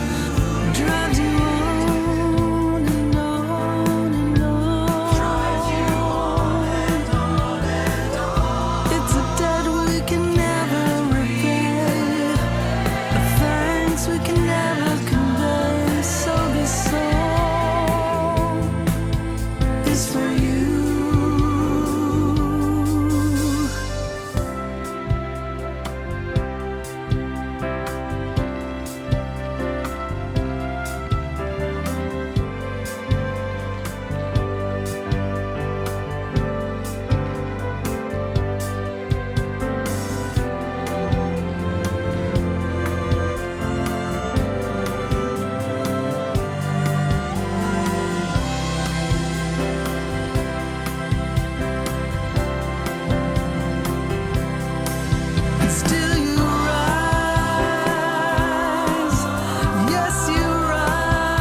Drives you on and on and on. It's a debt we can never repay, a thanks we can never convey. So this song is for you. Still you rise, yes you rise.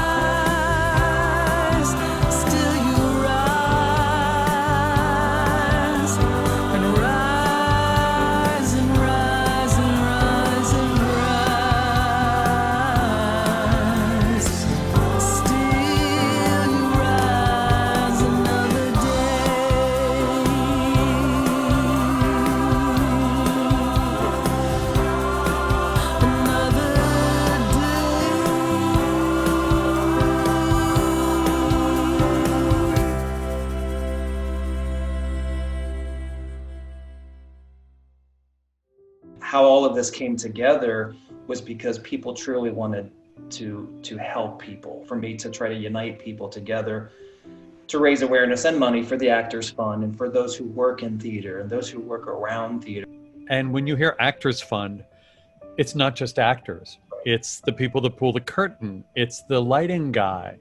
Still you rise and rise and rise and rise and rise. Still you rise another How all of this came together was because people truly wanted to help people, for me to try to unite people together, to raise awareness and money for the Actors Fund and for those who work in theater and those who work around theater. And when you hear Actors Fund, it's not just actors. It's the people that pull the curtain. It's the lighting guy.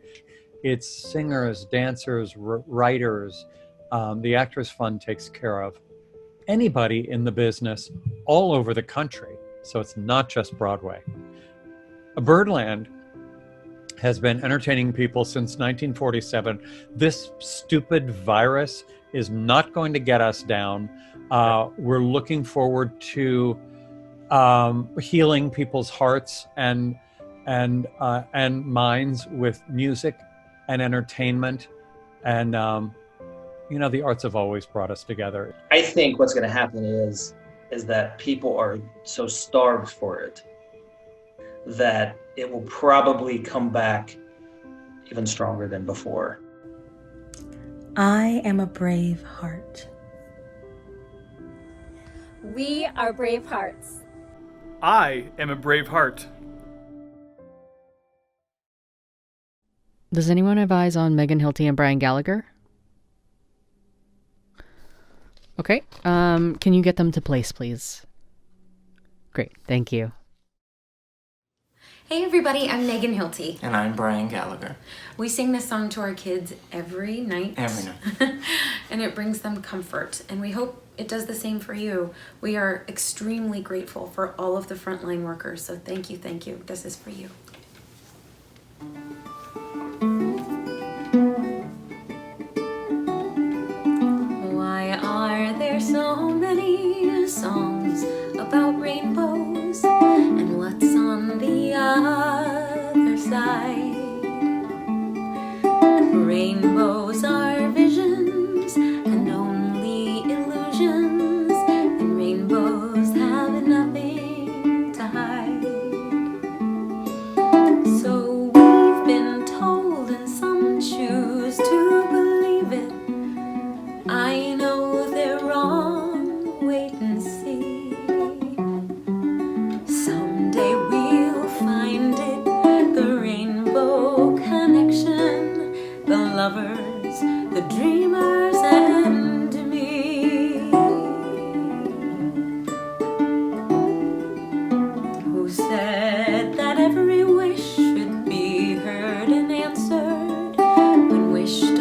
It's singers, dancers, writers. The Actors Fund takes care of anybody in the business all over the country. So it's not just Broadway. Birdland has been entertaining people since 1947. This stupid virus is not going to get us down. We're looking forward to healing people's hearts and minds with music and entertainment. And the arts have always brought us together. I think what's going to happen is that people are so starved for it that it will probably come back even stronger than before. I am a brave heart. We are Bravehearts. I am a brave heart. Does anyone have eyes on Megan Hilty and Brian Gallagher? Okay. Can you get them to place, please? Great. Thank you. Hey everybody, I'm Megan Hilty. And I'm Brian Gallagher. We sing this song to our kids every night. Every night. And it brings them comfort. And we hope it does the same for you. We are extremely grateful for all of the frontline workers. So thank you, thank you. This is for you. Why are there so many songs about rainbows and what's on the other side? Rainbows are visions and only illusions, and rainbows have nothing to hide. So we've been told, and some choose to believe it. I know they're wrong, wait and see. Someday we'll find it, the rainbow connection, the lovers, the dreamers, and me. Who said that every wish should be heard and answered when wished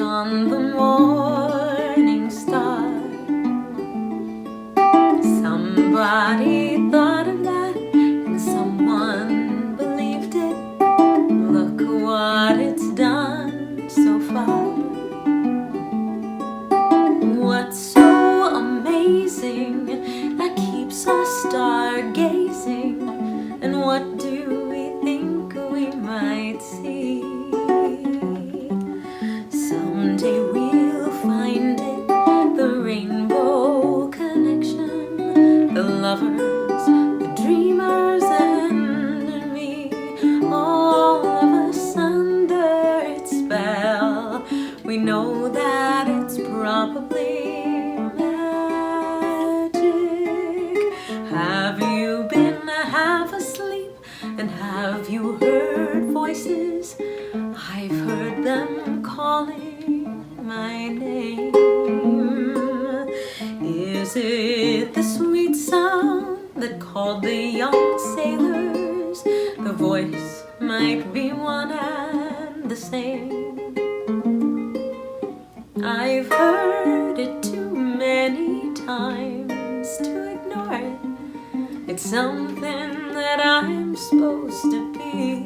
that it's probably magic. Have you been half asleep and have you heard voices? I've heard them calling my name. Is it the sweet sound that called the young sailors? The voice might be one and the same. I've heard it too many times to ignore it. It's something that I'm supposed to be.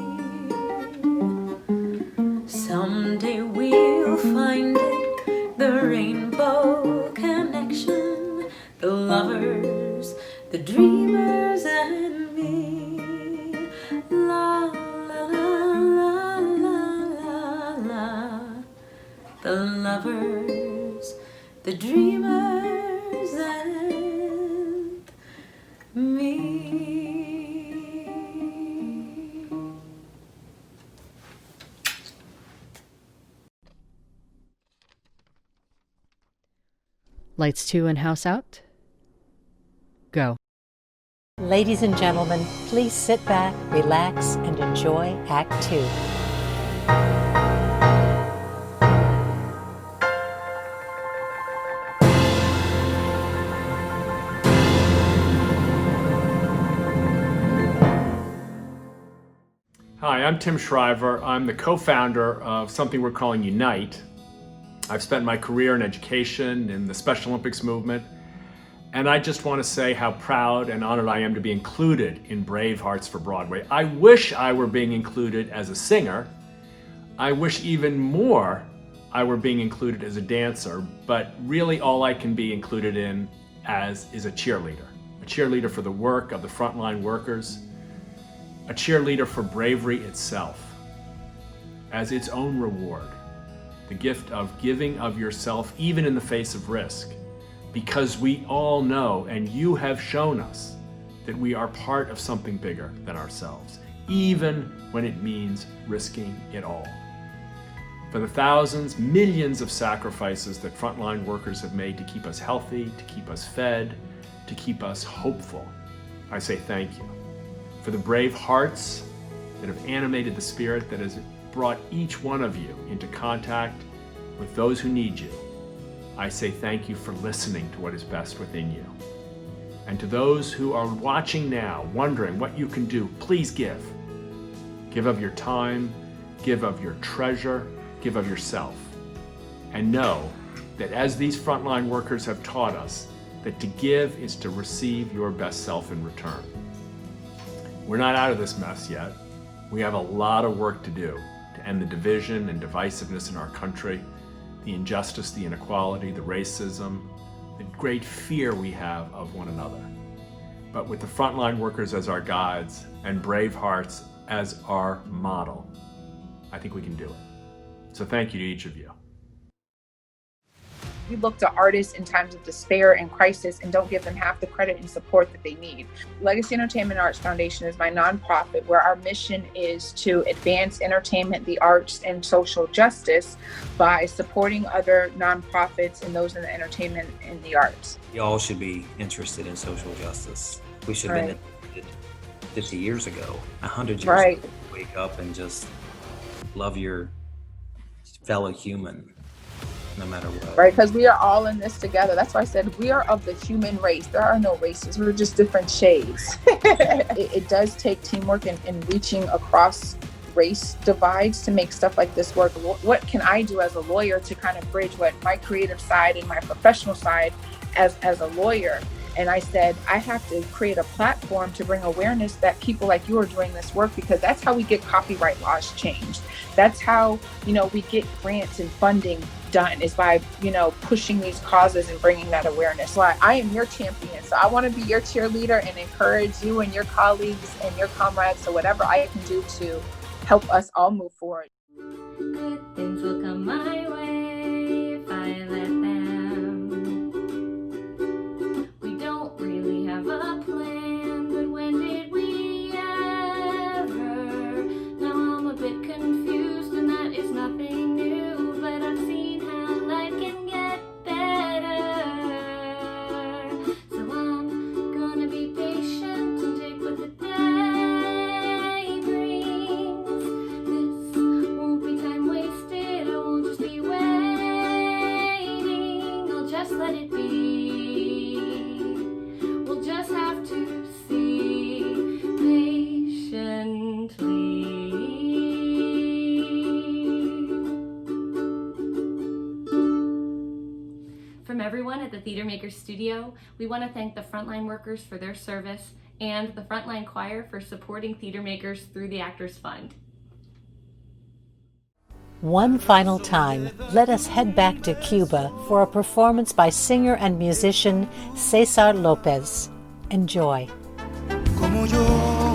Someday we'll find it, the rainbow connection, the lovers, the dreamers and me. La la la la la la. The lovers, the dreamers and me. Lights 2 and house out. Go. Ladies and gentlemen, please sit back, relax, and enjoy Act 2. Hi, I'm Tim Shriver. I'm the co-founder of something we're calling Unite. I've spent my career in education, in the Special Olympics movement, and I just want to say how proud and honored I am to be included in Bravehearts for Broadway. I wish I were being included as a singer. I wish even more I were being included as a dancer, but really all I can be included in as is a cheerleader for the work of the frontline workers, a cheerleader for bravery itself, as its own reward, the gift of giving of yourself even in the face of risk, because we all know, and you have shown us, that we are part of something bigger than ourselves, even when it means risking it all. For the thousands, millions of sacrifices that frontline workers have made to keep us healthy, to keep us fed, to keep us hopeful, I say thank you. For the brave hearts that have animated the spirit that has brought each one of you into contact with those who need you, I say thank you for listening to what is best within you. And to those who are watching now, wondering what you can do, please give. Give of your time, give of your treasure, give of yourself. And know that as these frontline workers have taught us, that to give is to receive your best self in return. We're not out of this mess yet. We have a lot of work to do to end the division and divisiveness in our country, the injustice, the inequality, the racism, the great fear we have of one another. But with the frontline workers as our guides and Bravehearts as our model, I think we can do it. So thank you to each of you. We look to artists in times of despair and crisis and don't give them half the credit and support that they need. Legacy Entertainment Arts Foundation is my nonprofit where our mission is to advance entertainment, the arts, and social justice by supporting other nonprofits and those in the entertainment and the arts. We all should be interested in social justice. We should have been interested 50 years ago, 100 years ago. Wake up and just love your fellow human. No matter what. Right, because we are all in this together. That's why I said we are of the human race. There are no races. We're just different shades. It does take teamwork and reaching across race divides to make stuff like this work. What can I do as a lawyer to kind of bridge what my creative side and my professional side as a lawyer? And I said, I have to create a platform to bring awareness that people like you are doing this work, because that's how we get copyright laws changed. That's how, we get grants and funding done, is by, pushing these causes and bringing that awareness. So I am your champion. So I want to be your cheerleader and encourage you and your colleagues and your comrades. So whatever I can do to help us all move forward. Good things will come my way if I let them. We don't really have a plan, but when did we ever? Now I'm a bit confused, and that is nothing new, but I've seen how life can From everyone at the Theater Makers Studio, we want to thank the frontline workers for their service and the Frontline Choir for supporting Theater Makers through the Actors Fund. One final time, let us head back to Cuba for a performance by singer and musician Cesar Lopez. Enjoy. Como yo.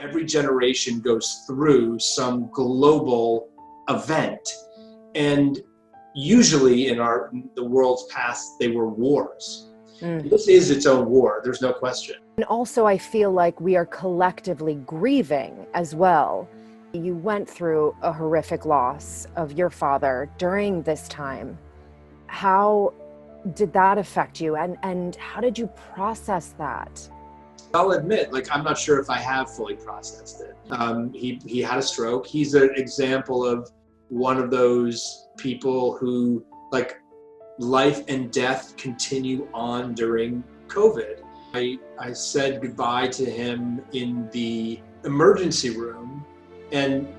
Every generation goes through some global event, and usually in the world's past they were wars. This is its own war, there's no question. And also I feel like we are collectively grieving as well. You went through a horrific loss of your father during this time. How did that affect you, and how did you process that? I'll admit, I'm not sure if I have fully processed it. He had a stroke. He's an example of one of those people who, life and death continue on during COVID. I said goodbye to him in the emergency room, and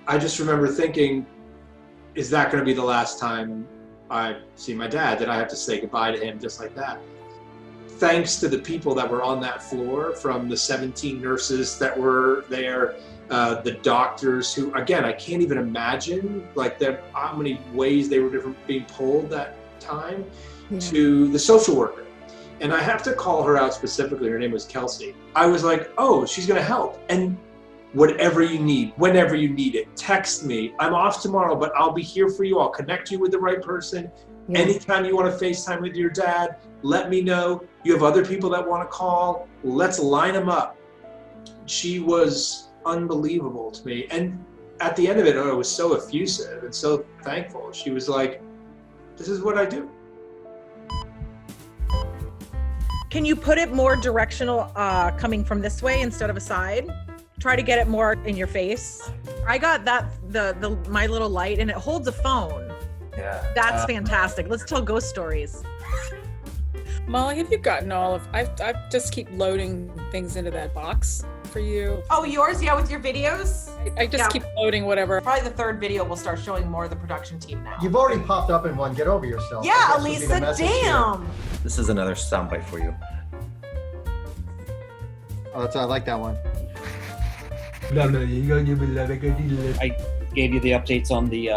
I just remember thinking, is that going to be the last time I see my dad? Did I have to say goodbye to him just like that? Thanks to the people that were on that floor, from the 17 nurses that were there, the doctors who, again, I can't even imagine how many ways they were being pulled that time, to the social worker. And I have to call her out specifically. Her name was Kelsey. I was like, oh, she's going to help. And whatever you need, whenever you need it, text me. I'm off tomorrow, but I'll be here for you. I'll connect you with the right person. Anytime you want to FaceTime with your dad, let me know. You have other people that want to call, let's line them up. She was unbelievable to me. And at the end of it, I was so effusive and so thankful. She was like, this is what I do. Can you put it more directional, coming from this way instead of a side? Try to get it more in your face. I got that, the my little light, and it holds a phone. Yeah. That's fantastic. Let's tell ghost stories. Molly, have you gotten all of, I just keep loading things into that box for you. Oh, yours? Yeah, with your videos? I just keep loading whatever. Probably the third video will start showing more of the production team now. You've already popped up in one. Get over yourself. Yeah, Elisa, damn. This is another soundbite for you. Oh, I like that one. I gave you the updates on the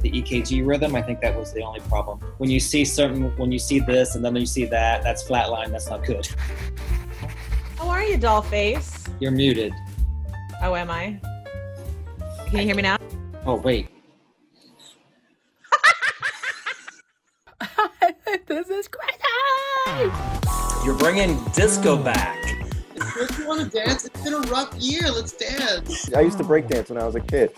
EKG rhythm. I think that was the only problem. When you see this and then you see that, that's flatline. That's not good. How are you, doll face? You're muted. Oh, am I? Can you hear me now? Oh, wait. This is crazy! You're bringing disco back. If you want to dance, it's been a rough year. Let's dance. I used to break dance when I was a kid.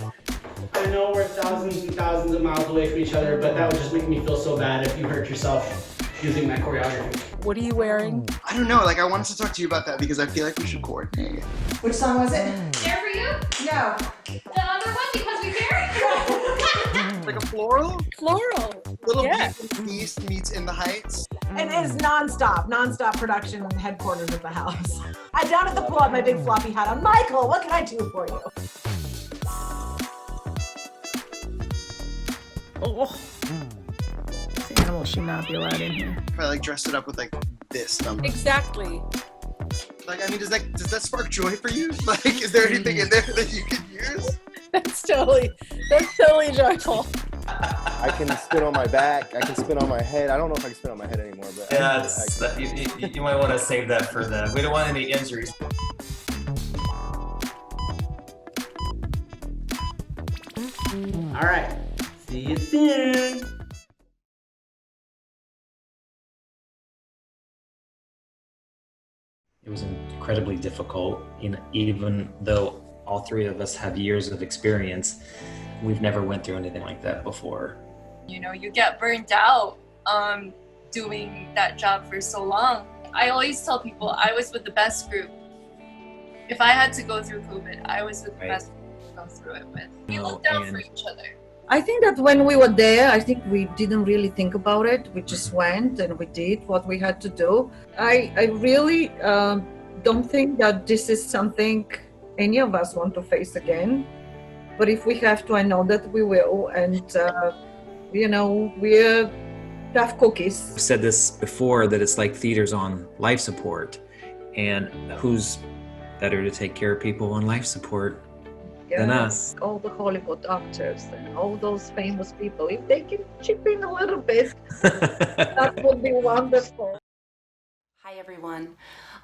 I know we're thousands and thousands of miles away from each other, but that would just make me feel so bad if you hurt yourself using my choreography. What are you wearing? I don't know. I wanted to talk to you about that because I feel like we should coordinate. Which song was it? Care for you? No. The other one, because we care? Like a floral? Floral. Little Beast meets In the Heights. And it's non-stop production headquarters of the house. I'm down at the pool with my big floppy hat on. Michael, what can I do for you? Oh. The animal should not be allowed in here. If I dressed it up with this number. Exactly. Does that spark joy for you? Is there anything in there that you could use? That's totally joyful. I can spin on my back. I can spin on my head. I don't know if I can spin on my head anymore, but Yeah, you might want to save that for we don't want any injuries. All right. See you soon. It was incredibly difficult, even though all three of us have years of experience. We've never went through anything like that before. You know, you get burnt out doing that job for so long. I always tell people I was with the best group. If I had to go through COVID, I was with the best group to go through it with. We looked out for each other. I think that when we were there, I think we didn't really think about it. We just went and we did what we had to do. I really don't think that this is something any of us want to face again. But if we have to, I know that we will. And, you know, we're tough cookies. I've said this before, that it's like theater's on life support. And who's better to take care of people on life support than us? All the Hollywood actors and all those famous people, if they can chip in a little bit, that would be wonderful. Hi everyone,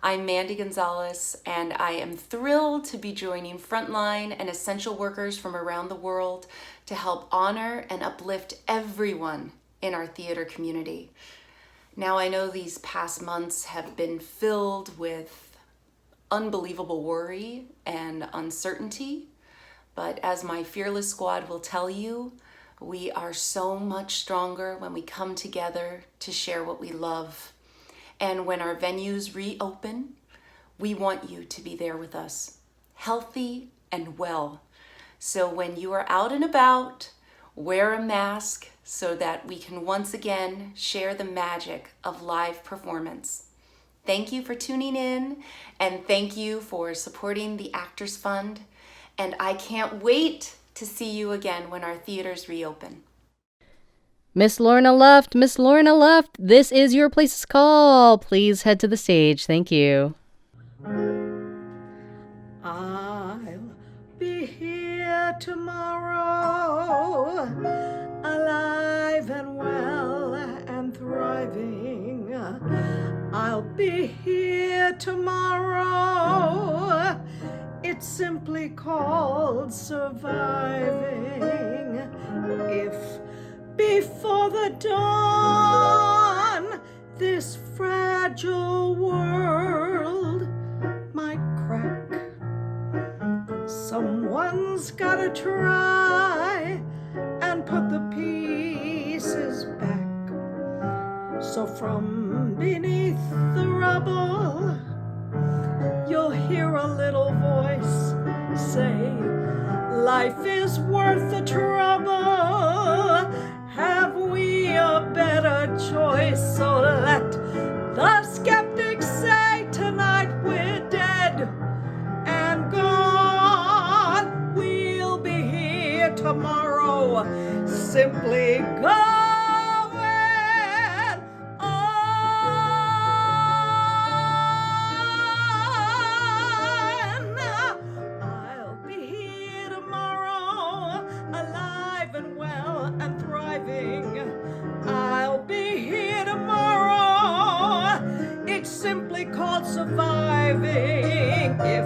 I'm Mandy Gonzalez and I am thrilled to be joining Frontline and essential workers from around the world to help honor and uplift everyone in our theater community. Now I know these past months have been filled with unbelievable worry and uncertainty, but as my fearless squad will tell you, we are so much stronger when we come together to share what we love. And when our venues reopen, we want you to be there with us, healthy and well. So when you are out and about, wear a mask so that we can once again share the magic of live performance. Thank you for tuning in, and thank you for supporting the Actors Fund. And I can't wait to see you again when our theaters reopen. Miss Lorna Luft, Miss Lorna Luft, this is your place to call. Please head to the stage. Thank you. I'll be here tomorrow, alive and well and thriving. I'll be here tomorrow. It's simply called surviving. If before the dawn this fragile world might crack, someone's gotta try and put the pieces back. So from beneath the rubble, you'll hear a little voice say, life is worth the trouble. Have we a better choice? So let the skeptics say tonight we're dead and gone. We'll be here tomorrow, simply going on. I'll be here tomorrow, alive and well and thriving. I'll be here tomorrow. It's simply called surviving. If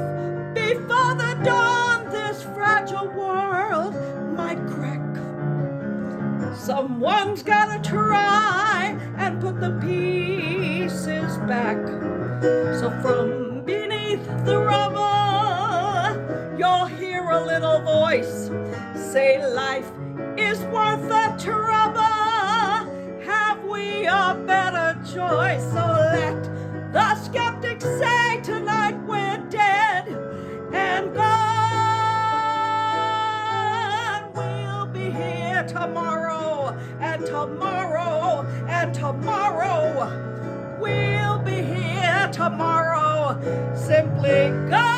before the dawn this fragile world might crack, someone's gotta try and put the pieces back. So from beneath the rubble, you'll hear a little voice say, life is worth the trouble. Have we a better choice? So let the skeptics say tonight we're dead and gone. We'll be here tomorrow and tomorrow and tomorrow. We'll be here tomorrow, simply going on.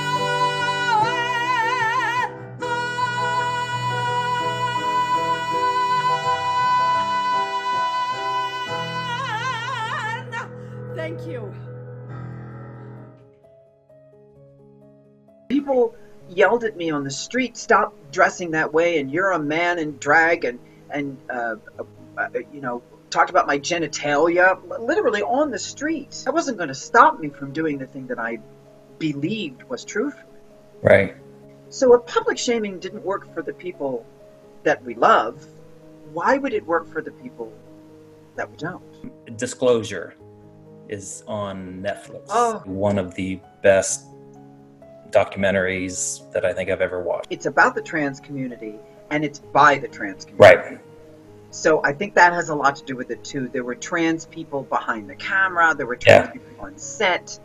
Thank you. People yelled at me on the street, stop dressing that way, and you're a man in drag, and and talked about my genitalia literally on the street. That wasn't going to stop me from doing the thing that I believed was true for me. Right. So if public shaming didn't work for the people that we love, why would it work for the people that we don't? Disclosure is on Netflix. Oh. One of the best documentaries that I think I've ever watched. It's about the trans community, and it's by the trans community. Right. So I think that has a lot to do with it too. There were trans people behind the camera, there were trans people on set,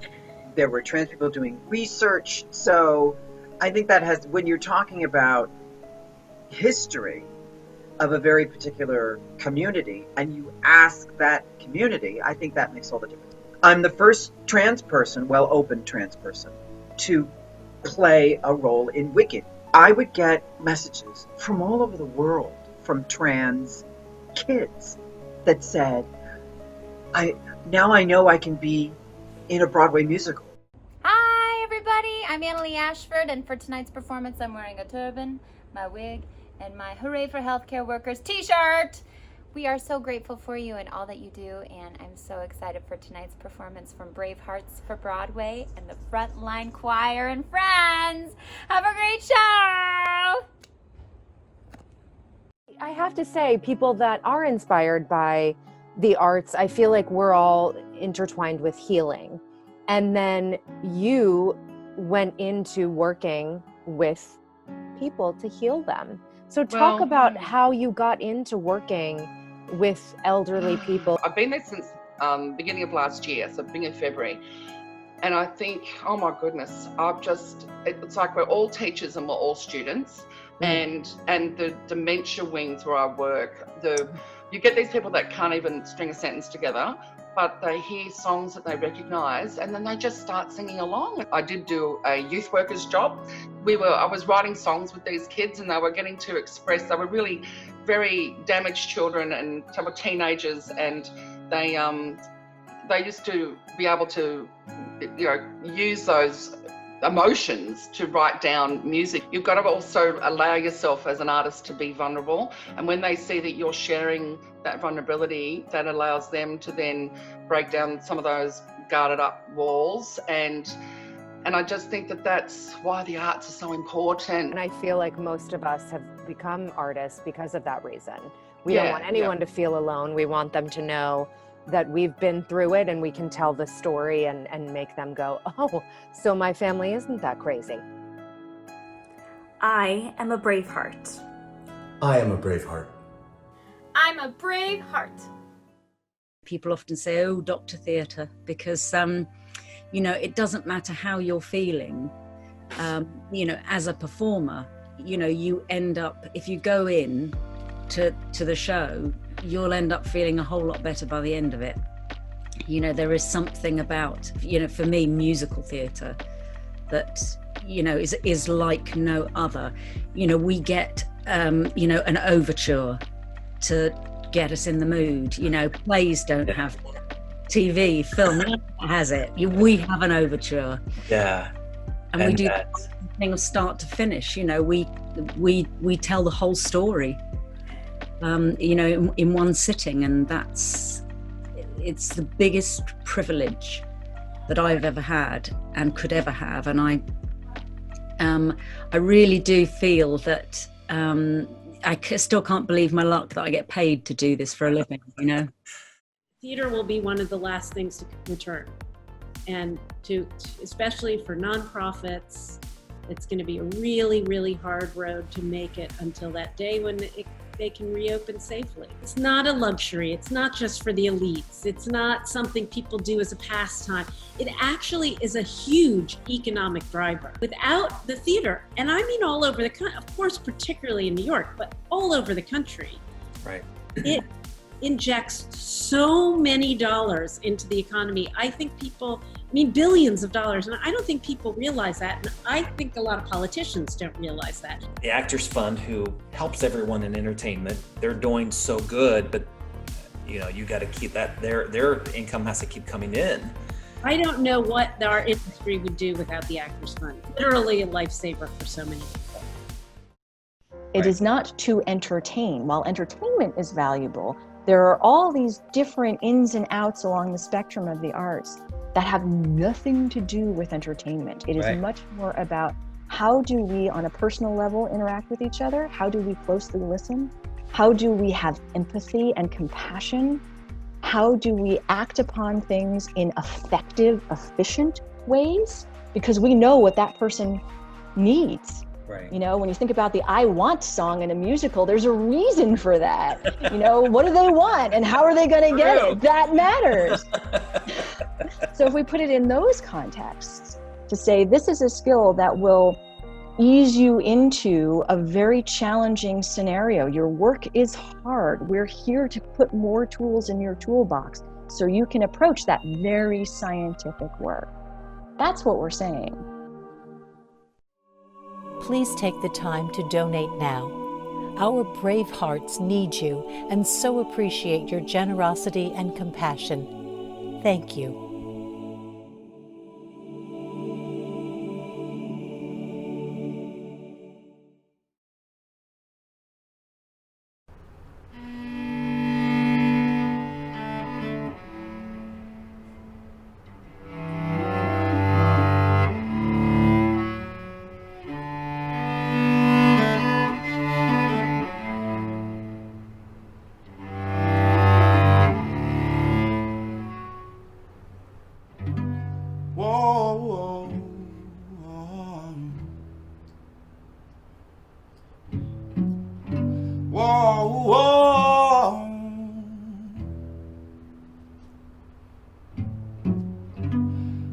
there were trans people doing research. So I think that has, when you're talking about history of a very particular community and you ask that community, I think that makes all the difference. I'm the first trans person, well-open trans person, to play a role in Wicked. I would get messages from all over the world from trans kids that said, now I know I can be in a Broadway musical. Hi everybody, I'm Annalie Ashford, and for tonight's performance I'm wearing a turban, my wig, and my Hooray for Healthcare Workers t-shirt. We are so grateful for you and all that you do, and I'm so excited for tonight's performance from Bravehearts for Broadway and the Frontline Choir and Friends. Have a great show! I have to say, people that are inspired by the arts, I feel like we're all intertwined with healing. And then you went into working with people to heal them. So talk about how you got into working with elderly people. I've been there since beginning of last year, so beginning of February. And I think, oh my goodness, it's like we're all teachers and we're all students. And the dementia wings where I work, you get these people that can't even string a sentence together, but they hear songs that they recognise and then they just start singing along. I did do a youth worker's job. I was writing songs with these kids and they were getting to express, they were really very damaged children and some were teenagers, and they used to be able to, use those emotions to write down music. You've got to also allow yourself as an artist to be vulnerable, and when they see that you're sharing that vulnerability, that allows them to then break down some of those guarded up walls, and I just think that that's why the arts are so important. And I feel like most of us have become artists because of that reason. We don't want anyone to feel alone. We want them to know that we've been through it and we can tell the story and make them go, oh, so my family isn't that crazy. I am a Braveheart. I am a Braveheart. I'm a Braveheart. People often say, oh, Dr. Theatre, because, it doesn't matter how you're feeling, as a performer, you end up, if you go in to the show, you'll end up feeling a whole lot better by the end of it. There is something about, for me, musical theatre that, is like no other. We get, an overture to get us in the mood. Plays don't have TV, film has it. We have an overture. Yeah. And we do that thing of start to finish. We tell the whole story. In one sitting, and it's the biggest privilege that I've ever had and could ever have. And I really do feel that I still can't believe my luck that I get paid to do this for a living, Theater will be one of the last things to return, and especially for nonprofits, it's going to be a really, really hard road to make it until that day when they can reopen safely. It's not a luxury. It's not just for the elites. It's not something people do as a pastime. It actually is a huge economic driver. Without the theater, and I mean all over the country, of course, particularly in New York, but all over the country, right? It injects so many dollars into the economy. I think billions of dollars, and I don't think people realize that, and I think a lot of politicians don't realize that. The Actors Fund, who helps everyone in entertainment, they're doing so good, but you got to keep that, their income has to keep coming in. I don't know what our industry would do without the Actors Fund. Literally a lifesaver for so many people. It is not to entertain. While entertainment is valuable, there are all these different ins and outs along the spectrum of the arts that have nothing to do with entertainment. It is much more about how do we, on a personal level, interact with each other? How do we closely listen? How do we have empathy and compassion? How do we act upon things in effective, efficient ways? Because we know what that person needs. Right. You know, when you think about the I want song in a musical, there's a reason for that. You know, what do they want and how are they going to get it? That matters. So if we put it in those contexts to say, this is a skill that will ease you into a very challenging scenario. Your work is hard. We're here to put more tools in your toolbox so you can approach that very scientific work. That's what we're saying. Please take the time to donate now. Our Bravehearts need you and so appreciate your generosity and compassion. Thank you.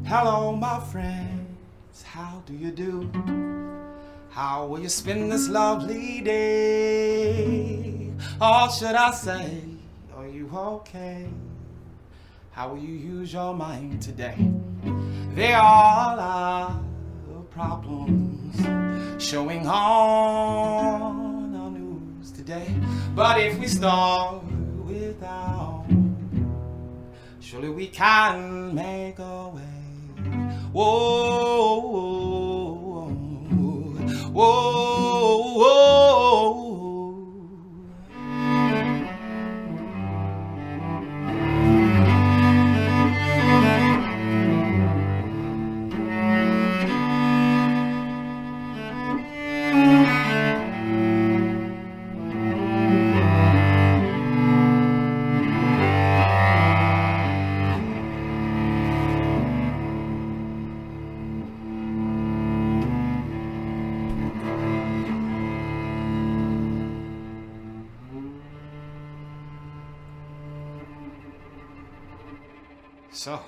Hello, my friends, how do you do? How will you spend this lovely day? Or should I say, are you okay? How will you use your mind today? There are a lot of problems showing on our news today. But if we start with our, surely we can make a way. Whoa, whoa, whoa, whoa. So,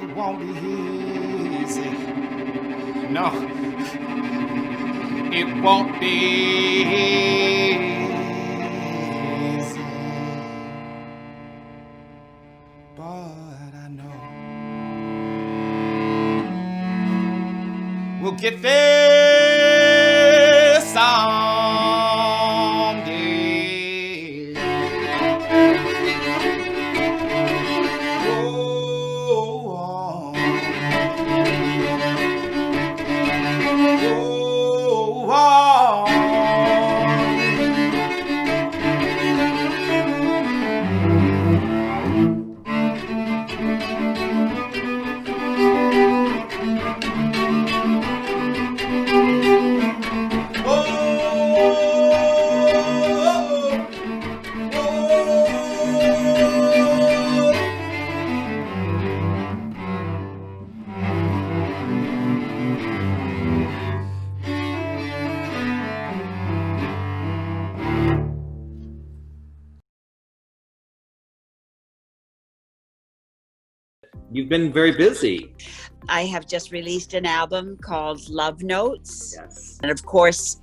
it won't be easy. No, it won't be easy. But I know we'll get there someday. You've been very busy. I have just released an album called Love Notes. Yes. And of course,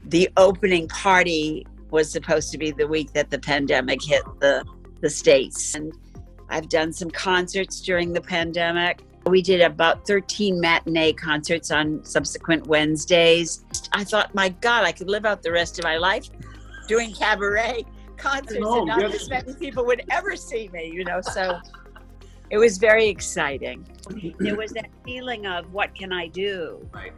the opening party was supposed to be the week that the pandemic hit the States. And I've done some concerts during the pandemic. We did about 13 matinee concerts on subsequent Wednesdays. I thought, my God, I could live out the rest of my life doing cabaret concerts and not as many people would ever see me, you know, so it was very exciting. There was that feeling of what can I do? Right.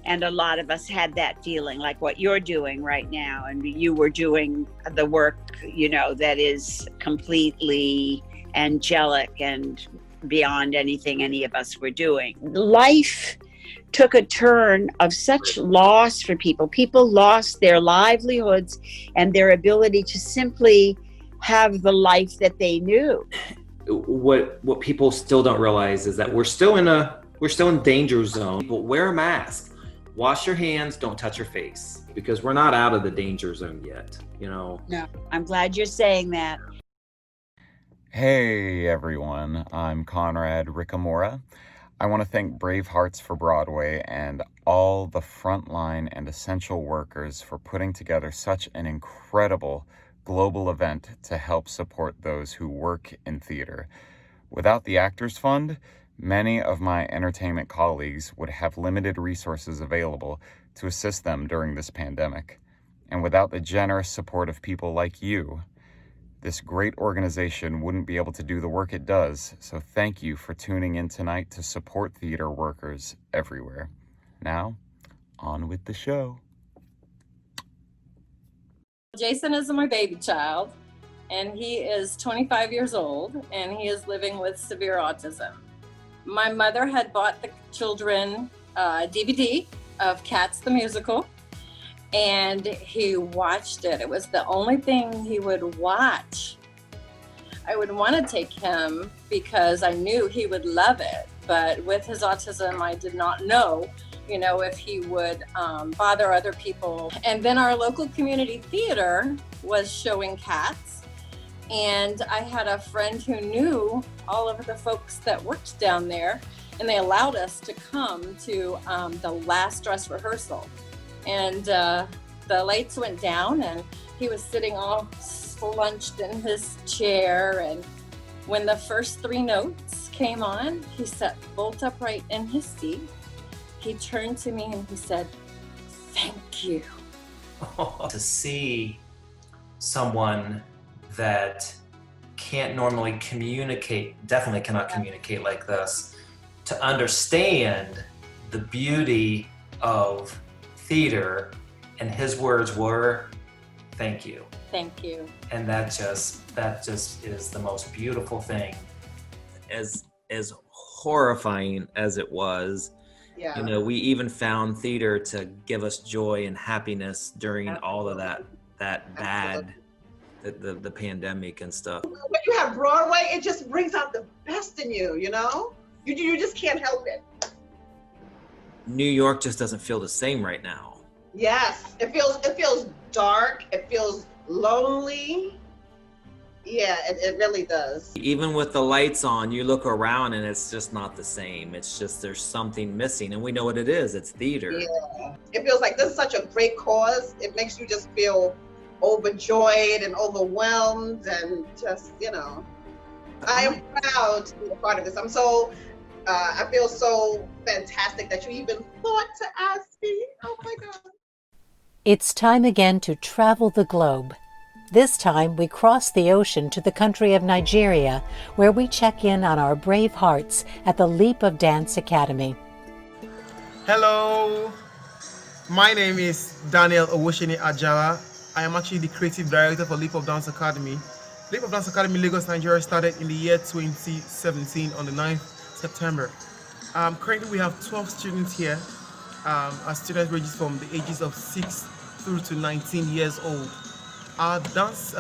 And a lot of us had that feeling like what you're doing right now. And you were doing the work, that is completely angelic and beyond anything any of us were doing. Life took a turn of such loss for people. People lost their livelihoods and their ability to simply have the life that they knew. What people still don't realize is that we're still in danger zone. But wear a mask. Wash your hands, don't touch your face, because we're not out of the danger zone yet, No, I'm glad you're saying that. Hey everyone, I'm Conrad Ricamora. I want to thank Bravehearts for Broadway and all the frontline and essential workers for putting together such an incredible global event to help support those who work in theater. Without the Actors Fund, many of my entertainment colleagues would have limited resources available to assist them during this pandemic. And without the generous support of people like you, this great organization wouldn't be able to do the work it does. So thank you for tuning in tonight to support theater workers everywhere. Now, on with the show. Jason is my baby child, and he is 25 years old, and he is living with severe autism. My mother had bought the children a DVD of Cats the Musical, and he watched it. It was the only thing he would watch. I would want to take him because I knew he would love it, but with his autism, I did not know, if he would bother other people. And then our local community theater was showing Cats. And I had a friend who knew all of the folks that worked down there, and they allowed us to come to the last dress rehearsal. And the lights went down, and he was sitting all slunched in his chair. And when the first 3 notes came on, he sat bolt upright in his seat. He turned to me and he said, "Thank you." To see someone that can't normally communicate, definitely cannot communicate like this, to understand the beauty of theater, and his words were, "Thank you." Thank you. And that just is the most beautiful thing. As horrifying as it was, we even found theater to give us joy and happiness during all of that bad, the pandemic and stuff. When you have Broadway, it just brings out the best in you, You just can't help it. New York just doesn't feel the same right now. Yes, it feels dark. It feels lonely. Yeah, it really does. Even with the lights on, you look around and it's just not the same. It's just there's something missing, and we know what it is. It's theater. Yeah, it feels like this is such a great cause. It makes you just feel overjoyed and overwhelmed, and just I am proud to be a part of this. I feel so fantastic that you even thought to ask me. Oh my God. It's time again to travel the globe. This time we cross the ocean to the country of Nigeria, where we check in on our brave hearts at the Leap of Dance Academy. Hello, my name is Daniel Owosheni Ajala. I am actually the creative director for Leap of Dance Academy. Leap of Dance Academy Lagos, Nigeria started in the year 2017 on the 9th September. Currently we have 12 students here. Our students range from the ages of 6 through to 19 years old. Our dance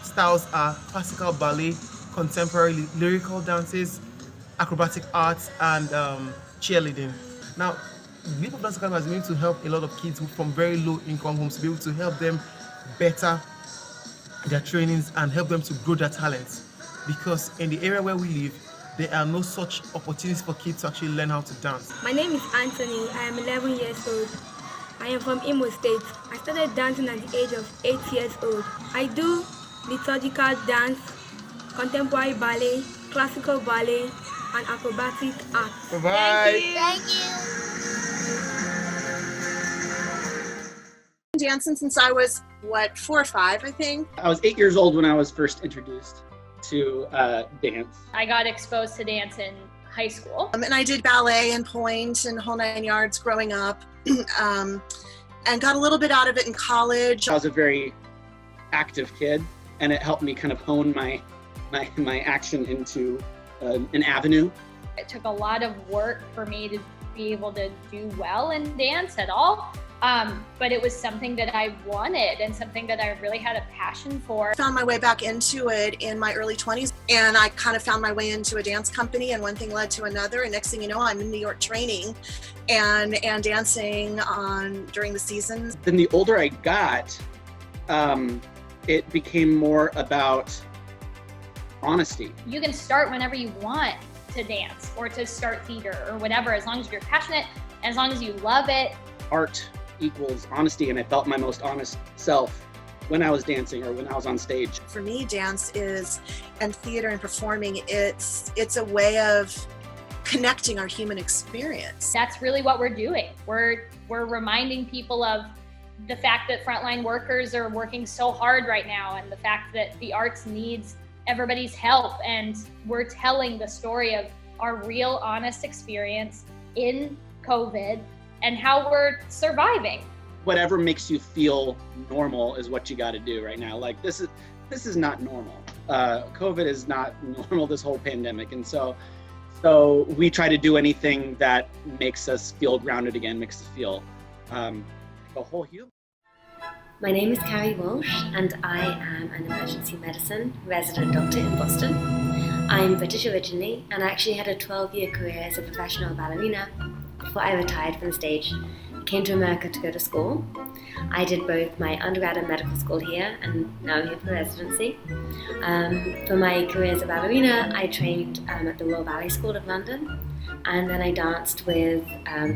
styles are classical ballet, contemporary lyrical dances, acrobatic arts, and cheerleading. Now, Leap of Dance Academy has been able to help a lot of kids from very low income homes to be able to help them better their trainings and help them to grow their talents. Because in the area where we live, there are no such opportunities for kids to actually learn how to dance. My name is Anthony. I am 11 years old. I am from Imo State. I started dancing at the age of 8 years old. I do liturgical dance, contemporary ballet, classical ballet, and acrobatic arts. Bye-bye. Thank you. Dancing since I was 4 or 5, I think. I was 8 years old when I was first introduced to dance. I got exposed to dance in high school. And I did ballet and pointe and whole 9 yards growing up, and got a little bit out of it in college. I was a very active kid, and it helped me kind of hone my action into an avenue. It took a lot of work for me to be able to do well in dance at all. But it was something that I wanted and something that I really had a passion for. I found my way back into it in my early 20s, and I kind of found my way into a dance company, and one thing led to another, and next thing you know, I'm in New York training and dancing during the seasons. Then the older I got, it became more about honesty. You can start whenever you want to dance or to start theater or whatever, as long as you're passionate, as long as you love it. Art equals honesty, and I felt my most honest self when I was dancing or when I was on stage. For me, dance and theater and performing, it's a way of connecting our human experience. That's really what we're doing. We're reminding people of the fact that frontline workers are working so hard right now, and the fact that the arts needs everybody's help, and we're telling the story of our real honest experience in COVID and how we're surviving. Whatever makes you feel normal is what you got to do right now. Like this is not normal. COVID is not normal, this whole pandemic. And so we try to do anything that makes us feel grounded again, makes us feel like a whole human. My name is Carrie Walsh, and I am an emergency medicine resident doctor in Boston. I'm British originally, and I actually had a 12-year career as a professional ballerina before I retired from the stage. I came to America to go to school. I did both my undergrad and medical school here, and now I'm here for residency. For my career as a ballerina, I trained at the Royal Ballet School of London, and then I danced with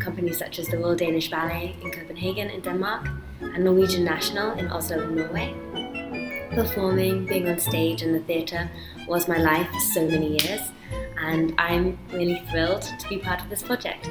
companies such as the Royal Danish Ballet in Copenhagen in Denmark, and Norwegian National in Oslo in Norway. Performing, being on stage in the theatre was my life for so many years, and I'm really thrilled to be part of this project.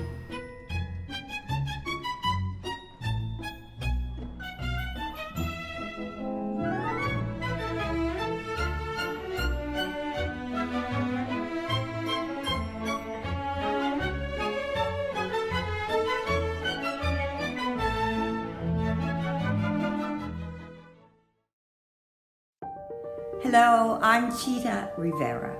Hello, I'm Chita Rivera.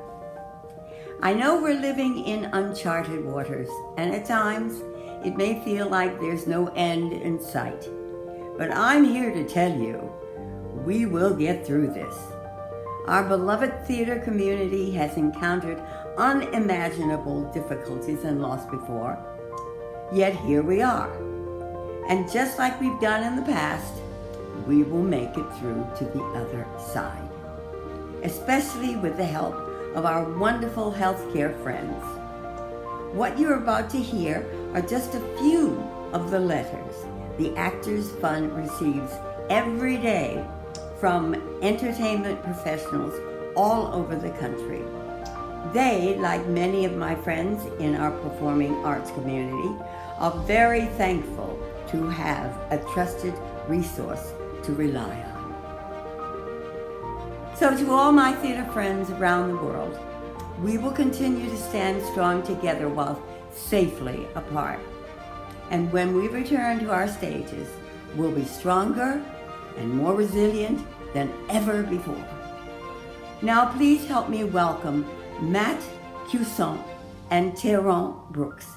I know we're living in uncharted waters, and at times it may feel like there's no end in sight. But I'm here to tell you, we will get through this. Our beloved theater community has encountered unimaginable difficulties and loss before, yet here we are. And just like we've done in the past, we will make it through to the other side, especially with the help of our wonderful healthcare friends. What you're about to hear are just a few of the letters the Actors Fund receives every day from entertainment professionals all over the country. They, like many of my friends in our performing arts community, are very thankful to have a trusted resource to rely on. So to all my theater friends around the world, we will continue to stand strong together while safely apart. And when we return to our stages, we'll be stronger and more resilient than ever before. Now please help me welcome Matt Cusson and Terron Brooks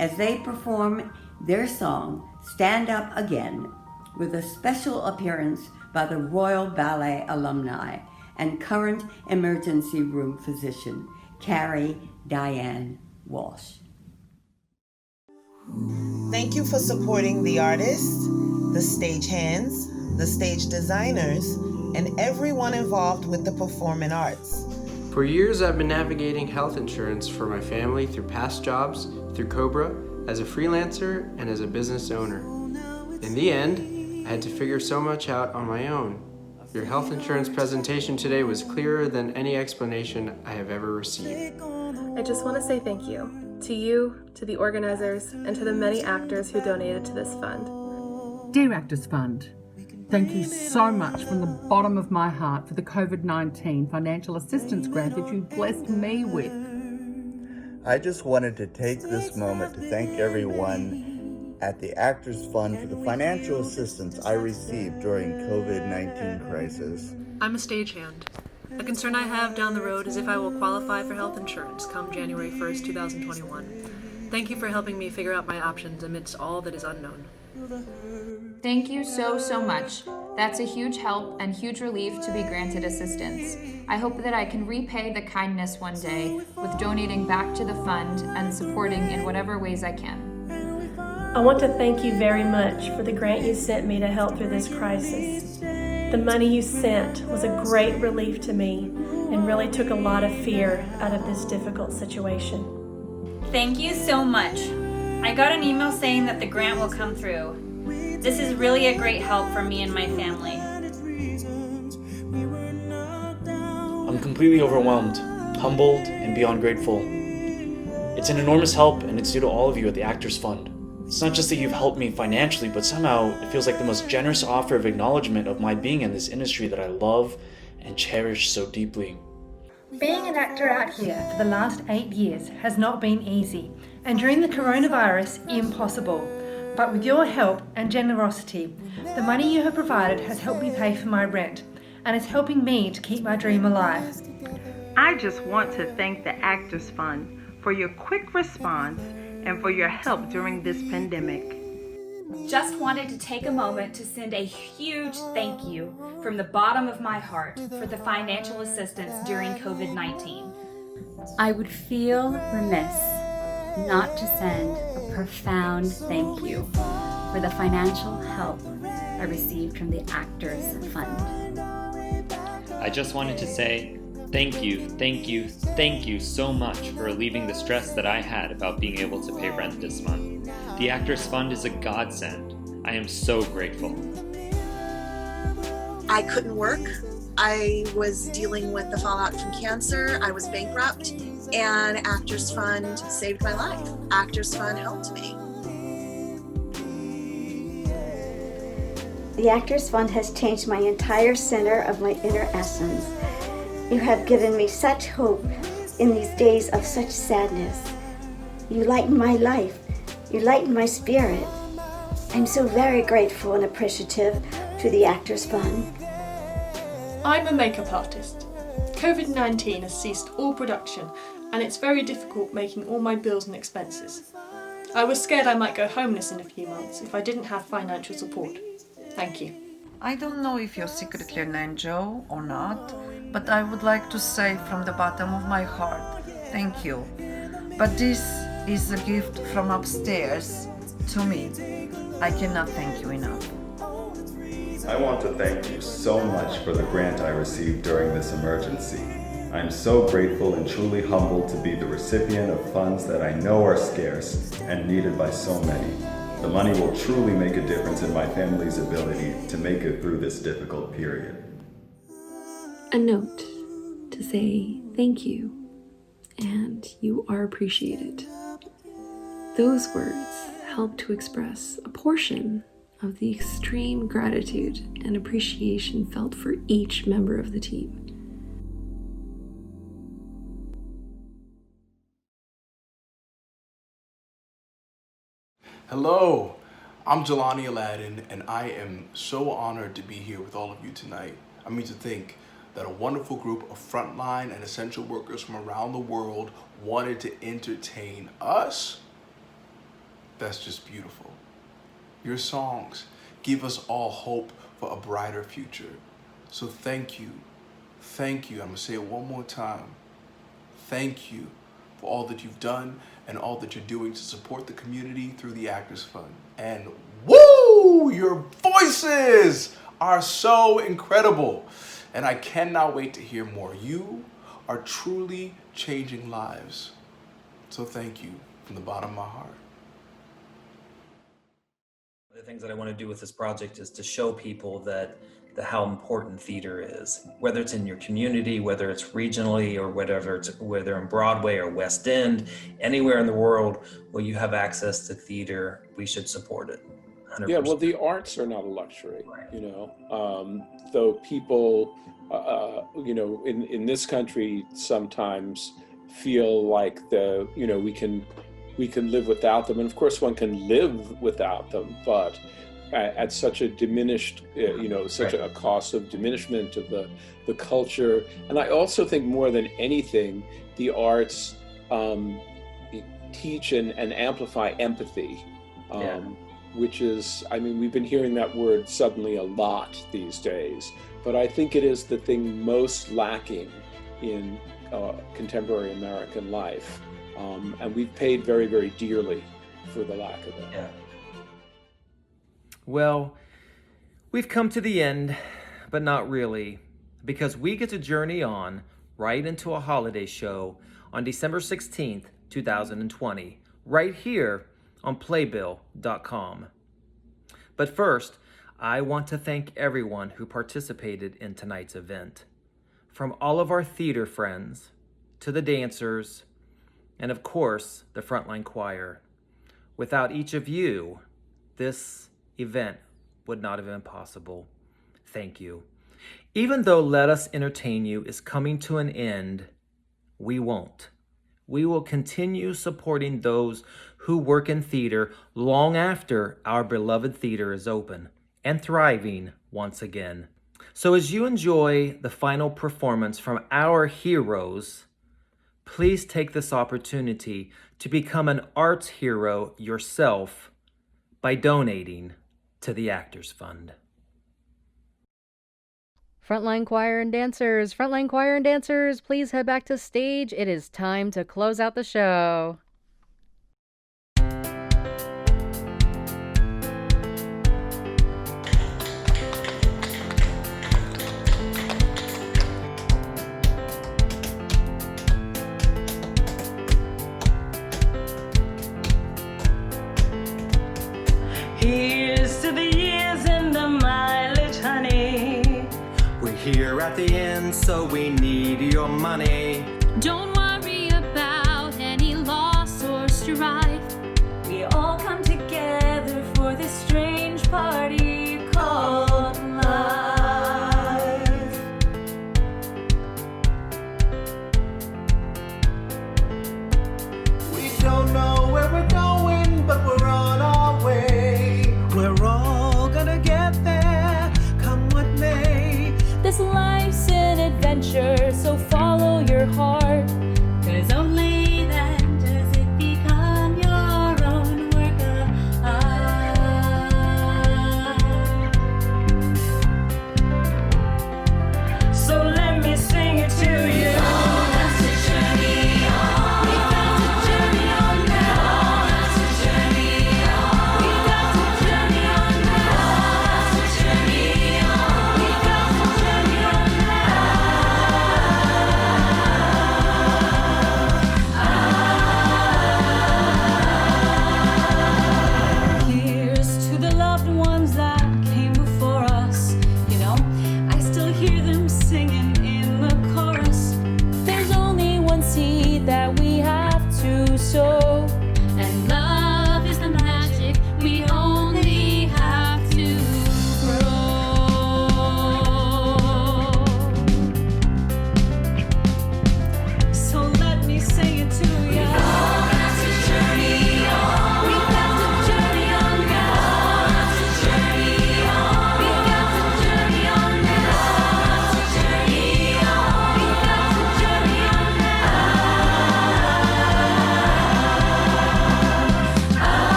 as they perform their song, Stand Up Again, with a special appearance by the Royal Ballet alumni and current emergency room physician, Carrie Diane Walsh. Thank you for supporting the artists, the stagehands, the stage designers, and everyone involved with the performing arts. For years, I've been navigating health insurance for my family through past jobs, through Cobra, as a freelancer, and as a business owner. In the end, I had to figure so much out on my own. Your health insurance presentation today was clearer than any explanation I have ever received. I just want to say thank you to you, to the organizers, and to the many actors who donated to this fund. Dear Actors Fund, thank you so much from the bottom of my heart for the COVID-19 financial assistance grant that you blessed me with. I just wanted to take this moment to thank everyone at the Actors Fund for the financial assistance I received during COVID-19 crisis. I'm a stagehand. A concern I have down the road is if I will qualify for health insurance come January 1st, 2021. Thank you for helping me figure out my options amidst all that is unknown. Thank you so much. That's a huge help and huge relief to be granted assistance. I hope that I can repay the kindness one day with donating back to the fund and supporting in whatever ways I can. I want to thank you very much for the grant you sent me to help through this crisis. The money you sent was a great relief to me and really took a lot of fear out of this difficult situation. Thank you so much. I got an email saying that the grant will come through. This is really a great help for me and my family. I'm completely overwhelmed, humbled, and beyond grateful. It's an enormous help, and it's due to all of you at the Actors Fund. It's not just that you've helped me financially, but somehow it feels like the most generous offer of acknowledgement of my being in this industry that I love and cherish so deeply. Being an actor out here for the last 8 years has not been easy, and during the coronavirus, impossible. But with your help and generosity, the money you have provided has helped me pay for my rent, and is helping me to keep my dream alive. I just want to thank the Actors Fund for your quick response and for your help during this pandemic. Just wanted to take a moment to send a huge thank you from the bottom of my heart for the financial assistance during COVID-19. I would feel remiss not to send a profound thank you for the financial help I received from the Actors Fund. I just wanted to say thank you so much for relieving the stress that I had about being able to pay rent this month. The Actors Fund is a godsend. I am so grateful. I couldn't work. I was dealing with the fallout from cancer. I was bankrupt, and Actors Fund saved my life. Actors Fund helped me. The Actors Fund has changed my entire center of my inner essence. You have given me such hope in these days of such sadness. You lighten my life. You lighten my spirit. I'm so very grateful and appreciative to the Actors Fund. I'm a makeup artist. COVID-19 has ceased all production, and it's very difficult making all my bills and expenses. I was scared I might go homeless in a few months if I didn't have financial support. Thank you. I don't know if you're secretly an angel or not, but I would like to say from the bottom of my heart, thank you. But this is a gift from upstairs to me. I cannot thank you enough. I want to thank you so much for the grant I received during this emergency. I'm so grateful and truly humbled to be the recipient of funds that I know are scarce and needed by so many. The money will truly make a difference in my family's ability to make it through this difficult period. A note to say thank you and you are appreciated. Those words help to express a portion of the extreme gratitude and appreciation felt for each member of the team. Hello, I'm Jelani Aladdin, and I am so honored to be here with all of you tonight. I mean to think that a wonderful group of frontline and essential workers from around the world wanted to entertain us. That's just beautiful. Your songs give us all hope for a brighter future. So thank you. Thank you. I'm gonna say it one more time. Thank you for all that you've done and all that you're doing to support the community through the Actors Fund. And woo! Your voices are so incredible. And I cannot wait to hear more. You are truly changing lives. So thank you from the bottom of my heart. One of the things that I want to do with this project is to show people that how important theater is, whether it's in your community, whether it's regionally, or whether in Broadway or West End, anywhere in the world where you have access to theater, we should support it. 100%. Yeah, well, the arts are not a luxury, you know, though people, you know, in this country sometimes feel like we can live without them. And of course one can live without them, but at such a diminished, such a cost of diminishment of the culture. And I also think more than anything, the arts teach and amplify empathy, which is, we've been hearing that word suddenly a lot these days, but I think it is the thing most lacking in contemporary American life. And we've paid very, very dearly for the lack of it. Yeah. Well, we've come to the end, but not really, because we get to journey on right into a holiday show on December 16th, 2020, right here on Playbill.com. But first, I want to thank everyone who participated in tonight's event, from all of our theater friends to the dancers, and of course, the Frontline Choir. Without each of you, this event would not have been possible. Thank you. Even though Let Us Entertain You is coming to an end, we won't. We will continue supporting those who work in theater long after our beloved theater is open and thriving once again. So as you enjoy the final performance from our heroes, please take this opportunity to become an arts hero yourself by donating to the Actors Fund. Frontline Choir and Dancers, please head back to stage. It is time to close out the show. Here's to the years and the mileage, honey. We're here at the end, so we need your money. Don't worry about any loss or strife. We all come together for this strange party called life. We don't know where we're going, but we're on our way. We're all gonna get there, come what may. This life's an adventure, so follow your heart. 'Cause only then does it become your own work of art. So let me sing it to you. That's a journey on. We've got to journey on now. That's a journey on. We've got to journey on now. That's a journey on. We've got to journey on now.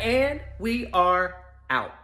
and we are out.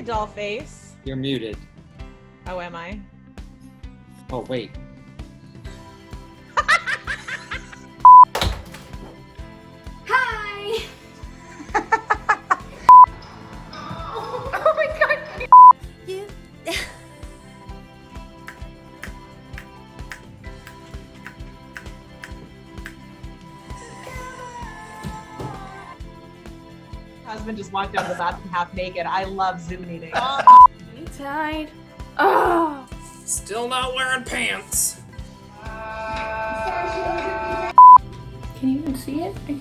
Doll face. You're muted. Oh, am I? Oh, wait. Hi! Oh my god! You. Husband just walked out of the bathroom half naked. I love Zoom meetings. Me tied. Oh! Still not wearing pants. Can you even see it? I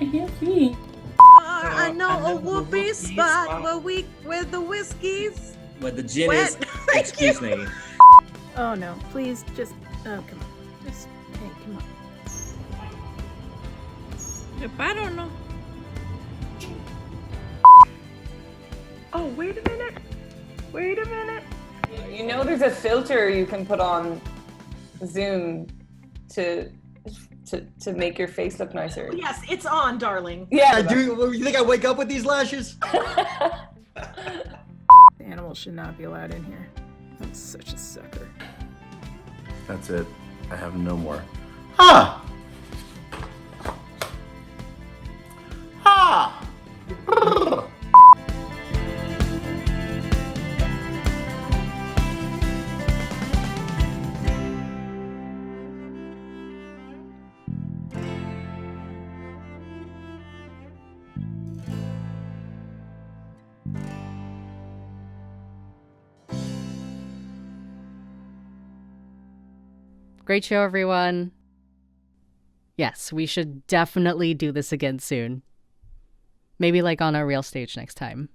can't see. I know a whoopee spot where the whiskeys. But the gin Wet. is. Excuse me. Oh no, please just. Oh, come on. Just. Hey, come on. If I don't know. Oh, wait a minute. Wait a minute. You know there's a filter you can put on Zoom to make your face look nicer. Yes, it's on, darling. Yeah. You think I wake up with these lashes? Animals should not be allowed in here. I'm such a sucker. That's it. I have no more. Ha! Ha! Great show, everyone. Yes, we should definitely do this again soon. Maybe like on a real stage next time.